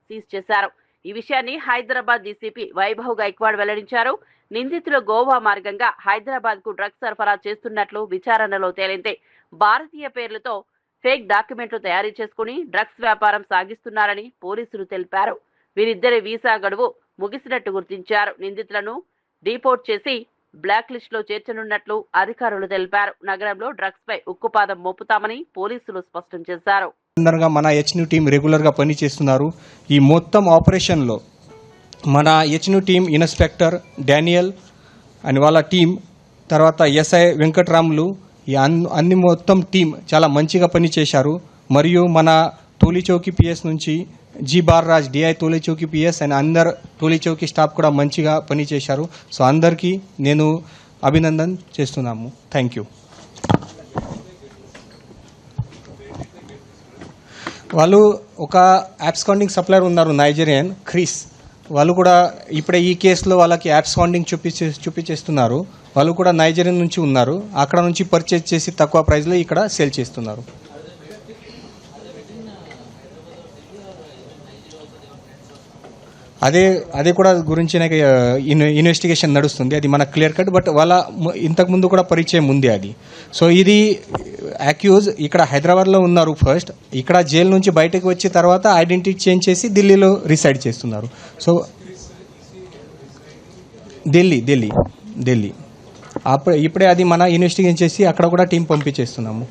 సీజ్ చేశారు. ఈ విషయాన్ని హైదరాబాద్ డీసీపీ వైభవ్ గైక్వాడ్ వెల్లడించారు. నిందితులు గోవా మార్గంగా హైదరాబాద్ కు డ్రగ్స్ సరఫరా చేస్తున్నట్లు విచారణలో తేలింది. భారతీయ పేర్లతో ఫేక్ డాక్యుమెంట్లు తయారు చేసుకుని డ్రగ్స్ వ్యాపారం సాగిస్తున్నారని పోలీసులు తెలిపారు. వీరిద్దరి వీసా గడువు ముగిసినట్టు గుర్తించారు. నిందితులను డిపోర్ట్ చేసి బ్లాక్ లిస్ట్ లో చేర్చనున్నట్లు అధికారులు తెలిపారు. నగరంలో డ్రగ్స్ పై ఉక్కుపాదం మోపుతామని పోలీసులు స్పష్టం చేశారు. మన హెచ్న్యూ టీం రెగ్యులర్ గా పనిచేస్తున్నారు. ఈ మొత్తం ఆపరేషన్ లో మన హెచ్న్యూ టీం ఇన్స్పెక్టర్ డానియల్ అని వాళ్ళ టీం, తర్వాత ఎస్ఐ వెంకట్రాములు, ఈ అన్ని మొత్తం టీం చాలా మంచిగా పనిచేశారు. మరియు మన తోలిచౌకి పిఎస్ నుంచి G Balraj DI Tolichowki PS and అందరు తోలిచౌకి స్టాఫ్ కూడా మంచిగా పనిచేశారు. సో అందరికీ నేను అభినందన చేస్తున్నాము. Thank you. వాళ్ళు ఒక అబ్స్కాండింగ్ సప్లయర్ ఉన్నారు నైజీరియన్ క్రిస్, వాళ్ళు కూడా ఇప్పుడే ఈ కేసులో వాళ్ళకి అబ్స్కాండింగ్ చూపించేస్తున్నారు. వాళ్ళు కూడా నైజీరియన్ నుంచి ఉన్నారు. అక్కడ నుంచి పర్చేజ్ చేసి తక్కువ ప్రైస్లో ఇక్కడ సేల్ చేస్తున్నారు. అదే కూడా గురించి నాకు ఇన్వెస్టిగేషన్ నడుస్తుంది. అది మనకు క్లియర్ కట్. బట్ వాళ్ళ ఇంతకుముందు కూడా పరిచయం ఉంది అది. సో ఇది అక్యూజ్ ఇక్కడ హైదరాబాద్లో ఉన్నారు ఫస్ట్. ఇక్కడ జైలు నుంచి బయటకు వచ్చి తర్వాత ఐడెంటిటీ చేంజ్ చేసి ఢిల్లీలో రిసైడ్ చేస్తున్నారు. సో ఢిల్లీ ఇప్పుడే అది మన ఇన్వెస్టిగేషన్ చేసి అక్కడ కూడా టీం పంపించేస్తున్నాము.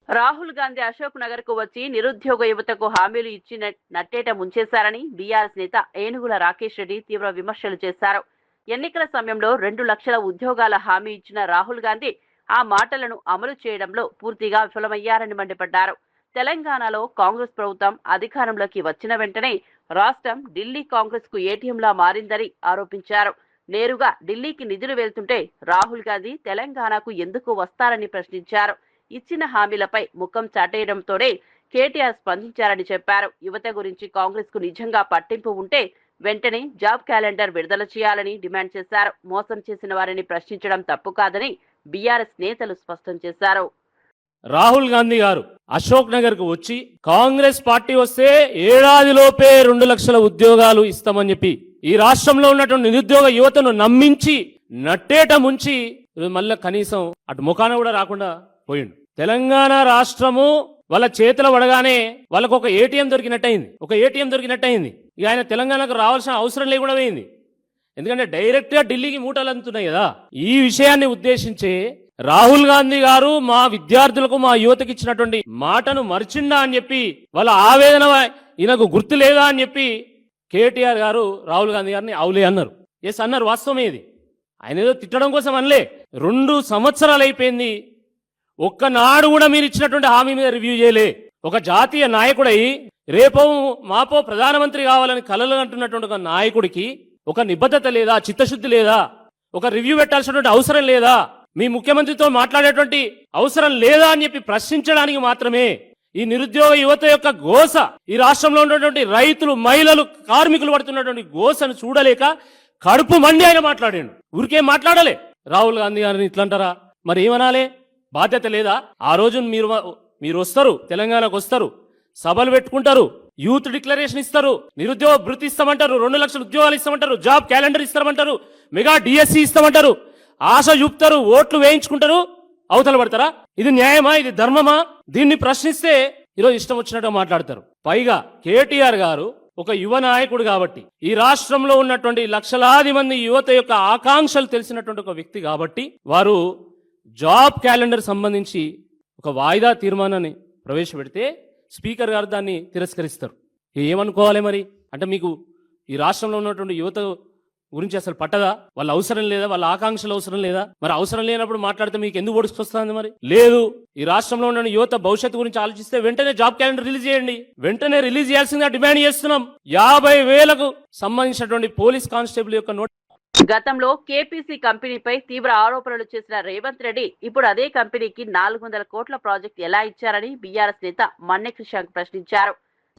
రాహుల్ గాంధీ అశోక్ నగర్ కు వచ్చి నిరుద్యోగ యువతకు హామీలు ఇచ్చి నట్టేట ముంచేశారని బీఆర్ఎస్ నేత ఏనుగుల రాకేష్ రెడ్డి తీవ్ర విమర్శలు చేశారు. ఎన్నికల సమయంలో 2 లక్షల ఉద్యోగాల హామీ ఇచ్చిన రాహుల్ గాంధీ ఆ మాటలను అమలు చేయడంలో పూర్తిగా విఫలమయ్యారని మండిపడ్డారు. తెలంగాణలో కాంగ్రెస్ ప్రభుత్వం అధికారంలోకి వచ్చిన వెంటనే రాష్ట్రం ఢిల్లీ కాంగ్రెస్ కు ఏటీఎంలా మారిందని ఆరోపించారు. నేరుగా ఢిల్లీకి నిధులు వెళ్తుంటే రాహుల్ గాంధీ తెలంగాణకు ఎందుకు వస్తారని ప్రశ్నించారు. ఇచ్చిన హామీలపై ముఖం చాటేయడంతోనే కేటీఆర్ స్పందించారని చెప్పారు. యువత గురించి కాంగ్రెస్ కు నిజంగా పట్టింపు ఉంటే వెంటనే జాబ్ క్యాలెండర్ విడుదల చేయాలని డిమాండ్ చేశారు. మోసం చేసిన వారిని ప్రశ్నించడం తప్పు కాదని బీఆర్ఎస్ నేతలు స్పష్టం చేశారు. రాహుల్ గాంధీ గారు అశోక్ నగర్ కు వచ్చి కాంగ్రెస్ పార్టీ వస్తే ఏడాదిలోపే 2 లక్షల ఉద్యోగాలు ఇస్తామని చెప్పి ఈ రాష్ట్రంలో ఉన్నటువంటి నిరుద్యోగ యువతను నమ్మించి నట్టేట ముంచి మళ్ళీ కనీసం అటు ముఖాన కూడా రాకుండా పోయిండు. తెలంగాణ రాష్ట్రము వాళ్ళ చేతిలో పడగానే వాళ్ళకు ఒక ఏటీఎం దొరికినట్టయింది. ఇక ఆయన తెలంగాణకు రావాల్సిన అవసరం లేకుండా పోయింది. ఎందుకంటే డైరెక్ట్ గా ఢిల్లీకి మూటలు అందుతున్నాయి కదా. ఈ విషయాన్ని ఉద్దేశించి రాహుల్ గాంధీ గారు మా విద్యార్థులకు మా యువతకి ఇచ్చినటువంటి మాటను మర్చిండా అని చెప్పి వాళ్ళ ఆవేదన ఈయనకు గుర్తు లేదా అని చెప్పి కేటీఆర్ గారు రాహుల్ గాంధీ గారిని అవులే అన్నారు. ఎస్ అన్నారు, వాస్తవమే ఇది. ఆయన ఏదో తిట్టడం కోసం అనలే. 2 సంవత్సరాలు అయిపోయింది, ఒక్కనాడు కూడా మీరు ఇచ్చినటువంటి హామీ మీద రివ్యూ చేయలే. ఒక జాతీయ నాయకుడై రేపో మాపో ప్రధానమంత్రి కావాలని కలలు అంటున్నటువంటి ఒక నాయకుడికి ఒక నిబద్ధత లేదా, చిత్తశుద్ధి లేదా, ఒక రివ్యూ పెట్టాల్సినటువంటి అవసరం లేదా, మీ ముఖ్యమంత్రితో మాట్లాడేటువంటి అవసరం లేదా అని చెప్పి ప్రశ్నించడానికి మాత్రమే ఈ నిరుద్యోగ యువత యొక్క గోస, ఈ రాష్ట్రంలో ఉన్నటువంటి రైతులు, మహిళలు, కార్మికులు పడుతున్నటువంటి గోసను చూడలేక కడుపు మండి ఆయన మాట్లాడాడు. ఊరికేం మాట్లాడలే. రాహుల్ గాంధీ గారిని ఇట్లంటారా? మరి ఏమనాలే? బాధ్యత లేదా? ఆ రోజు మీరు వస్తారు, తెలంగాణకు వస్తారు, సభలు పెట్టుకుంటారు, యూత్ డిక్లరేషన్ ఇస్తారు, నిరుద్యోగ భృతి ఇస్తామంటారు, 2 లక్షల ఉద్యోగాలు ఇస్తామంటారు, జాబ్ క్యాలెండర్ ఇస్తామంటారు, మెగా డిఎస్సి ఇస్తామంటారు, ఆశ చూపుతారు, ఓట్లు వేయించుకుంటారు, అవతల పడతారా? ఇది న్యాయమా? ఇది ధర్మమా? దీన్ని ప్రశ్నిస్తే ఈరోజు ఇష్టం వచ్చినట్టు మాట్లాడతారు. పైగా కేటీఆర్ గారు ఒక యువ నాయకుడు కాబట్టి, ఈ రాష్ట్రంలో ఉన్నటువంటి లక్షలాది మంది యువత యొక్క ఆకాంక్షలు తెలిసినటువంటి ఒక వ్యక్తి కాబట్టి వారు జాబ్ క్యాలెండర్ సంబంధించి ఒక వాయిదా తీర్మానాన్ని ప్రవేశపెడితే స్పీకర్ గారు దాన్ని తిరస్కరిస్తారు. ఏమనుకోవాలి మరి? అంటే మీకు ఈ రాష్ట్రంలో ఉన్నటువంటి యువత గురించి అసలు పట్టదా? వాళ్ళ అవసరం లేదా? వాళ్ళ ఆకాంక్షలు అవసరం లేదా? మరి అవసరం లేనప్పుడు మాట్లాడితే మీకు ఎందుకు ఓడికొస్తుంది? మరి లేదు. ఈ రాష్ట్రంలో ఉన్న యువత భవిష్యత్తు గురించి ఆలోచిస్తే వెంటనే జాబ్ క్యాలెండర్ రిలీజ్ చేయండి. వెంటనే రిలీజ్ చేయాల్సిందిగా డిమాండ్ చేస్తున్నాం. 50,000కు సంబంధించినటువంటి పోలీస్ కానిస్టేబుల్ యొక్క నోట్. గతంలో కేపీసీ కంపెనీపై తీవ్ర ఆరోపణలు చేసిన రేవంత్ రెడ్డి ఇప్పుడు అదే కంపెనీకి 400 కోట్ల ప్రాజెక్టు ఎలా ఇచ్చారని బీఆర్ఎస్ నేత మన్నె కృషాంక్ ప్రశ్నించారు.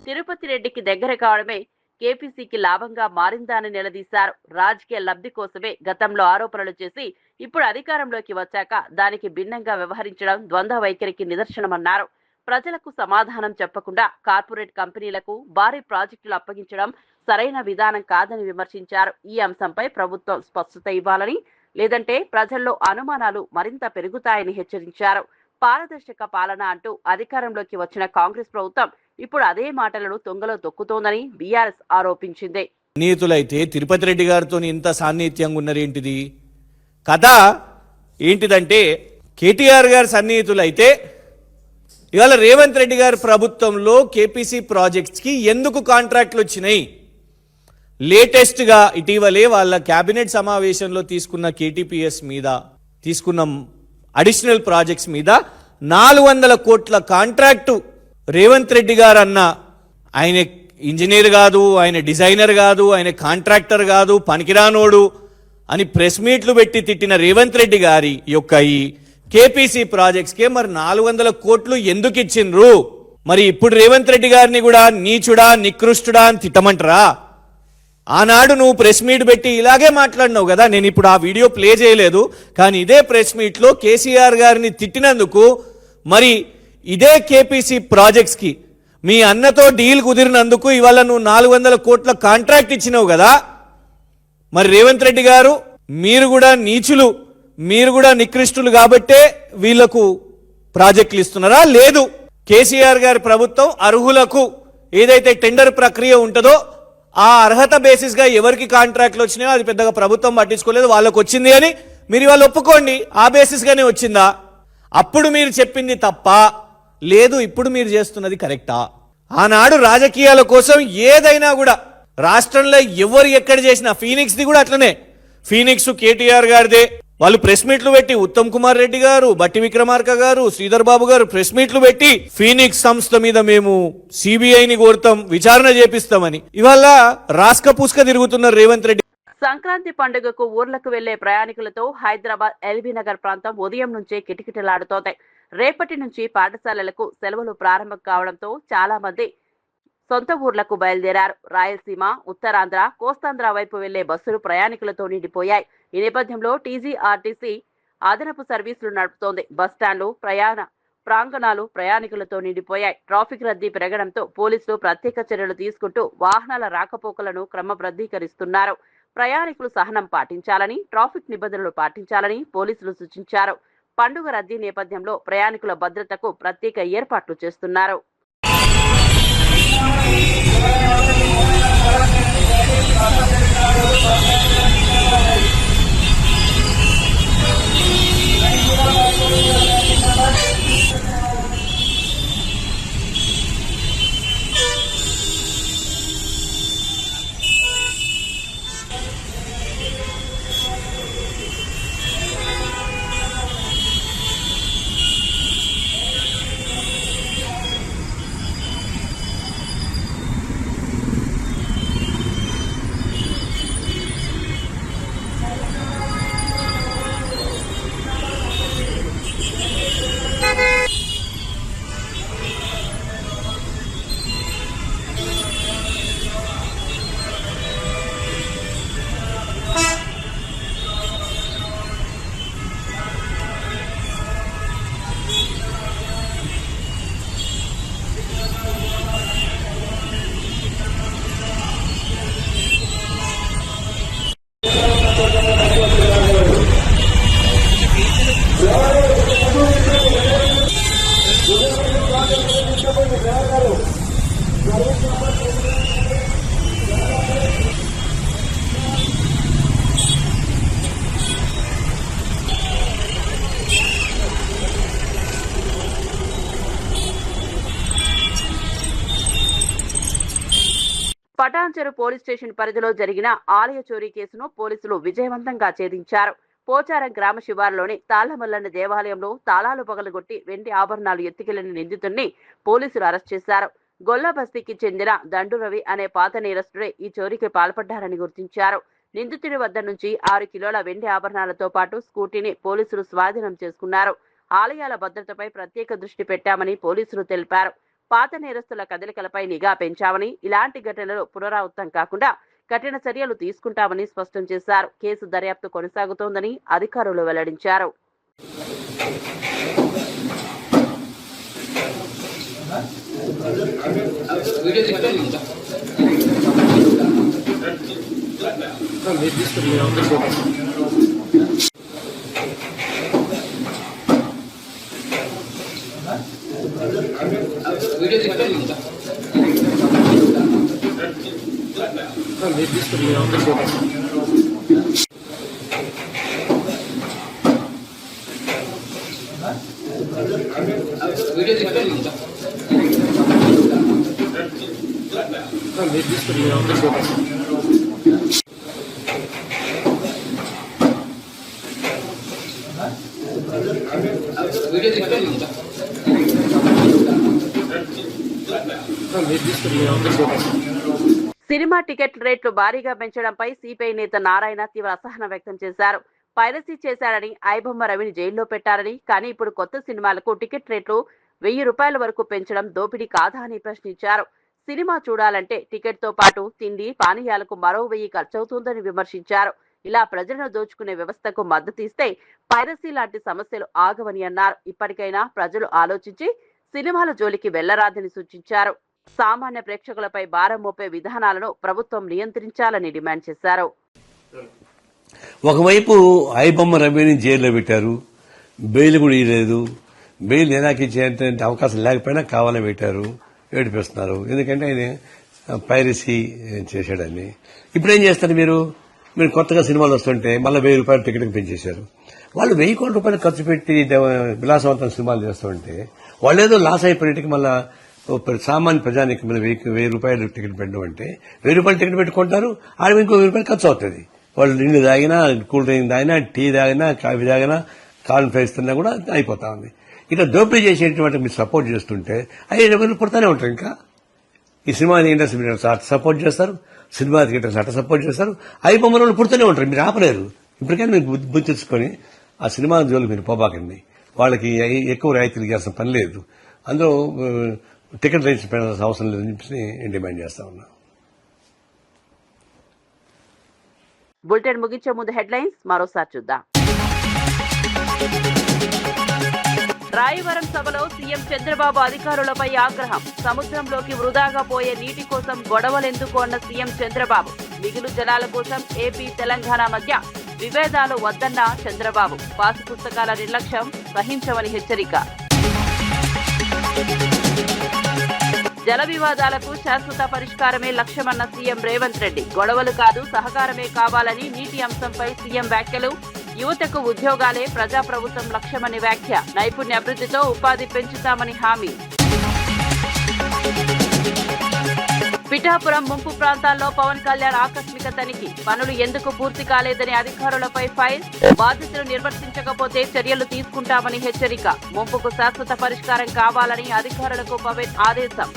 తిరుపతి రెడ్డికి దగ్గర కావడమే కేపీసీకి లాభంగా మారిందా అని నిలదీశారు. రాజకీయ లబ్ధి కోసమే గతంలో ఆరోపణలు చేసి ఇప్పుడు అధికారంలోకి వచ్చాక దానికి భిన్నంగా వ్యవహరించడం ద్వంద్వ వైఖరికి నిదర్శనమన్నారు. ప్రజలకు సమాధానం చెప్పకుండా కార్పొరేట్ కంపెనీలకు భారీ ప్రాజెక్టులు అప్పగించడం సరైన విధానం కాదని విమర్శించారు. ఈ అంశంపై ప్రభుత్వం స్పష్టత ఇవ్వాలని, లేదంటే ప్రజల్లో అనుమానాలు మరింత పెరుగుతాయని హెచ్చరించారు. పారదర్శక పాలన అంటూ అధికారంలోకి వచ్చిన కాంగ్రెస్ ప్రభుత్వం ఇప్పుడు అదే మాటలను తొంగలో తొక్కుతోందని బీఆర్ఎస్ ఆరోపించింది. సన్నిహితులైతే తిరుపతి రెడ్డి గారితో ఇంత సాన్నిహిత్యంగా ఉన్నారేంటిది? కథ ఏంటిదంటే కేటీఆర్ గారు సన్నిహితులైతే ఇవాళ రేవంత్ రెడ్డి గారి ప్రభుత్వంలో కేపీసీ ప్రాజెక్ట్స్కి ఎందుకు కాంట్రాక్ట్లు వచ్చినాయి? లేటెస్ట్గా ఇటీవలే వాళ్ళ క్యాబినెట్ సమావేశంలో తీసుకున్న కేటీపీఎస్ మీద తీసుకున్న అడిషనల్ ప్రాజెక్ట్స్ మీద 400 కోట్ల కాంట్రాక్టు రేవంత్ రెడ్డి గారు అన్న, ఆయన ఇంజనీర్ కాదు, ఆయన డిజైనర్ కాదు, ఆయన కాంట్రాక్టర్ కాదు, పనికిరానోడు అని ప్రెస్ మీట్లు పెట్టి తిట్టిన రేవంత్ రెడ్డి గారి యొక్క ఈ కేపీసీ ప్రాజెక్ట్స్కే మరి 400 కోట్లు ఎందుకు ఇచ్చిండ్రు? మరి ఇప్పుడు రేవంత్ రెడ్డి గారిని కూడా నీచుడా నికృష్టుడా అని తిట్టమంటారా? ఆనాడు నువ్వు ప్రెస్ మీట్ పెట్టి ఇలాగే మాట్లాడినావు కదా. నేను ఇప్పుడు ఆ వీడియో ప్లే చేయలేదు, కానీ ఇదే ప్రెస్ మీట్లో కేసీఆర్ గారిని తిట్టినందుకు మరి ఇదే కేపీసీ ప్రాజెక్ట్స్కి మీ అన్నతో డీల్ కుదిరినందుకు ఇవాళ నువ్వు 400 కోట్ల కాంట్రాక్ట్ ఇచ్చినావు కదా. మరి రేవంత్ రెడ్డి గారు మీరు కూడా నీచులు, మీరు కూడా నికృష్టులు కాబట్టే వీళ్లకు ప్రాజెక్టులు ఇస్తున్నారా? లేదు, కేసీఆర్ గారి ప్రభుత్వం అర్హులకు ఏదైతే టెండర్ ప్రక్రియ ఉంటుందో ఆ అర్హత బేసిస్ గా ఎవరికి కాంట్రాక్ట్లు వచ్చినాయో అది పెద్దగా ప్రభుత్వం పట్టించుకోలేదు, వాళ్ళకు వచ్చింది అని మీరు ఇవాళ ఒప్పుకోండి. ఆ బేసిస్ గానే వచ్చిందా? అప్పుడు మీరు చెప్పింది తప్ప, లేదు ఇప్పుడు మీరు చేస్తున్నది కరెక్టా? ఆనాడు రాజకీయాల కోసం ఏదైనా కూడా రాష్ట్రంలో ఎవరు ఎక్కడ చేసినా, ఫీనిక్స్ ది కూడా అట్లనే, ఫీనిక్స్ కేటీఆర్ గారిదే. వాళ్ళు ప్రెస్ మీట్లు పెట్టి ఉత్తమ్ కుమార్ రెడ్డి గారు, బట్టి విక్రమార్క గారు, శ్రీధర్ బాబు గారు ప్రెస్ మీట్లు పెట్టి ఫీనిక్స్ సంస్థ మీద మేము సిబిఐని కోరుతాం, విచారణ చేపిస్తామని ఇవాళ రాస్క పూస్క తిరుగుతున్నారు రేవంత్ రెడ్డి. సంక్రాంతి పండుగకు ఊర్లకు వెళ్లే ప్రయాణికులతో హైదరాబాద్ ఎల్బీ నగర్ ప్రాంతం ఉదయం నుంచే కిటకిటలాడుతోంది. రేపటి నుంచి పాఠశాలలకు సెలవులు ప్రారంభం కావడంతో చాలా మంది సొంత ఊర్లకు బయలుదేరారు. రాయలసీమ, ఉత్తరాంధ్ర, కోస్తాంధ్ర వైపు వెళ్లే బస్సులు ప్రయాణికులతో నిండిపోయాయి. ఈ నేపథ్యంలో టీజీఆర్టీసీ అదనపు సర్వీసులు నడుపుతోంది. బస్టాండ్లు, ప్రయాణ ప్రాంగణాలు ప్రయాణికులతో నిండిపోయాయి. ట్రాఫిక్ రద్దీ పెరగడంతో పోలీసులు ప్రత్యేక చర్యలు తీసుకుంటూ వాహనాల రాకపోకలను క్రమబద్ధీకరిస్తున్నారు. ప్రయాణికులు సహనం పాటించాలని, ట్రాఫిక్ నిబంధనలు పాటించాలని పోలీసులు సూచించారు. పండుగ రద్దీ నేపథ్యంలో ప్రయాణికుల భద్రతకు ప్రత్యేక ఏర్పాట్లు చేస్తున్నారు. పటాన్చెరు పోలీస్ స్టేషన్ పరిధిలో జరిగిన ఆలయ చోరీ కేసును పోలీసులు విజయవంతంగా ఛేదించారు. పోచారం గ్రామ శివారులోని తాళ్లమల్లన్న దేవాలయంలో తాళాలు పగలగొట్టి వెండి ఆభరణాలు ఎత్తుకెళ్లిన నిందితుడిని పోలీసులు అరెస్ట్ చేశారు. గొల్లబస్తీకి చెందిన దండు రవి అనే పాత నేరస్తుడే ఈ చోరీకి పాల్పడ్డారని గుర్తించారు. నిందితుడి వద్ద నుంచి 6 కిలోల వెండి ఆభరణాలతో పాటు స్కూటీని పోలీసులు స్వాధీనం చేసుకున్నారు. ఆలయాల భద్రతపై ప్రత్యేక దృష్టి పెట్టామని పోలీసులు తెలిపారు. పాత నేరస్తుల కదలికలపై నిఘా పెంచామని, ఇలాంటి ఘటనలు పునరావృతం కాకుండా కఠిన చర్యలు తీసుకుంటామని స్పష్టం చేశారు. కేసు దర్యాప్తు కొనసాగుతోందని అధికారులు వెల్లడించారు. సినిమా టికెట్ రేట్లు భారీగా పెంచడంపై సిపిఐ నేత నారాయణ తీవ్ర అసహనం వ్యక్తం చేశారు. పైరసీ చేశారని, ఐబొమ్మ రవిని జైల్లో పెట్టారని, కానీ ఇప్పుడు కొత్త సినిమాలకు టికెట్ రేట్లు 1000 రూపాయల వరకు పెంచడం దోపిడీ కాదా అని ప్రశ్నించారు. సినిమా చూడాలంటే టికెట్ తో పాటు తిండి పానీయాలకు మరో 1000 ఖర్చవుతుందని విమర్శించారు. ఇలా ప్రజలను దోచుకునే వ్యవస్థకు మద్దతిస్తే పైరసీ లాంటి సమస్యలు ఆగవని అన్నారు. ఇప్పటికైనా ప్రజలు ఆలోచించి సినిమాల జోలికి వెళ్లరాదని సూచించారు. సామాన్య ప్రేక్షకులపై భారం మోపే విధానాలను ప్రభుత్వం నియంత్రించాలని డిమాండ్ చేశారు. ఒకవైపు ఐబొమ్మ రవిని జైల్లో పెట్టారు, బెయిల్ కూడా ఇవ్వలేదు. బెయిల్ నిరాకరించే అవకాశం లేకపోయినా కావాలని పెట్టారు, ఏడిపిస్తున్నారు. ఎందుకంటే ఆయన పైరసీ చేశాడని. ఇప్పుడు ఏం చేస్తారు మీరు కొత్తగా సినిమాలు వస్తుంటే మళ్ళీ 1000 రూపాయలు టికెట్కి పెంచేశారు. వాళ్ళు 1000 కోట్ల రూపాయలు ఖర్చు పెట్టి విలాసవంతం సినిమాలు చేస్తుంటే వాళ్ళు ఏదో లాస్ అయిపోయినట్టుగా మళ్ళా సామాన్య ప్రజానికి 1000 రూపాయలు టికెట్ పెట్టడం అంటే 1000 రూపాయలు టికెట్ పెట్టుకుంటారు, ఆడ ఇంకో 1000 రూపాయలు ఖర్చు అవుతుంది. వాళ్ళు నీళ్లు తాగినా, కూల్ డ్రింక్ తాగినా, టీ తాగినా, కాఫీ తాగినా, కార్న్ ఫ్రైస్ తిన్నా కూడా అయిపోతా ఉంది. ఇట్లా దోపిడీ చేసేటువంటి మీరు సపోర్ట్ చేస్తుంటే 5,000 పుడతానే ఉంటారు. ఇంకా ఈ సినిమా ఇండస్ట్రీ మీరు సపోర్ట్ చేస్తారు, సినిమా థియేటర్స్ అట్లా సపోర్ట్ చేస్తారు, ఐబొమ్మల వాళ్ళు పుడుతూనే ఉంటారు. మీరు ఆపలేరు. ఇప్పటికైనా మీరు బుద్ధి తెచ్చుకొని ఆ సినిమా జోలికి మీరు పోబాకండి. వాళ్ళకి ఎక్కువ రాయితీలు ఇవ్వాల్సిన పని లేదు. అందులో టికెట్ రేట్స్ పెంచాల్సిన అవసరం లేదని చెప్పి నేను డిమాండ్ చేస్తా ఉన్నా. బులెటిన్ ముగించే ముందు హెడ్లైన్స్ మరోసారి చూద్దాం. రాయవరం సభలో సీఎం చంద్రబాబు అధికారులపై ఆగ్రహం. సముద్రంలోకి వృధాగా పోయే నీటి కోసం గొడవలెందుకు అన్న సీఎం చంద్రబాబు. మిగులు జలాల కోసం ఏపీ తెలంగాణ మధ్య విభేదాలు వద్దన్న చంద్రబాబు. పాసు పుస్తకాల నిర్లక్ష్యం సహించవని హెచ్చరిక. జల వివాదాలకు శాశ్వత పరిష్కారమే లక్ష్యమన్న సీఎం రేవంత్ రెడ్డి. గొడవలు కాదు సహకారమే కావాలని నీటి అంశంపై సీఎం వ్యాఖ్యలు. యువతకు ఉద్యోగాలే ప్రజాప్రభుత్వం లక్ష్యమని వ్యాఖ్య. నైపుణ్య అభివృద్ధితో ఉపాధి పెంచుతామని హామీ. పిఠాపురం ముంపు ప్రాంతాల్లో పవన్ కళ్యాణ్ ఆకస్మిక తనిఖీ. పనులు ఎందుకు పూర్తి కాలేదని అధికారులపై ఫైర్. బాధితులు నిర్వర్తించకపోతే చర్యలు తీసుకుంటామని హెచ్చరిక. ముంపుకు శాశ్వత పరిష్కారం కావాలని అధికారులకు పవన్ ఆదేశం.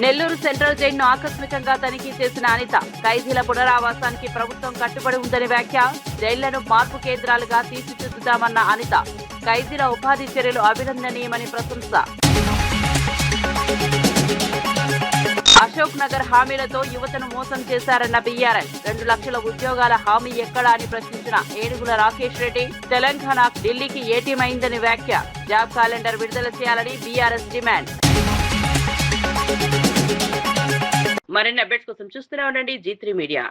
నెల్లూరు సెంట్రల్ జైలును ఆకస్మికంగా తనిఖీ చేసిన అనిత. ఖైదీల పునరావాసానికి ప్రభుత్వం కట్టుబడి ఉందని వ్యాఖ్య. జైళ్లను మార్పు కేంద్రాలుగా తీర్చిదిద్దుతామన్న అనిత. ఖైదీల ఉపాధి చర్యలు అభినందనీయమని ప్రశంస. అశోక్ నగర్ హామీలతో యువతను మోసం చేశారన్న బీఆర్ఎస్. 2 లక్షల ఉద్యోగాల హామీ ఎక్కడా అని ప్రశ్నించిన ఏనుగుల రాకేష్ రెడ్డి. తెలంగాణ ఢిల్లీకి ఏటీమైందని వ్యాఖ్య. జాబ్ క్యాలెండర్ విడుదల చేయాలని బీఆర్ఎస్ డిమాండ్. మరిన్ని అప్డేట్స్ కోసం చూస్తూనే ఉండండి G3 మీడియా.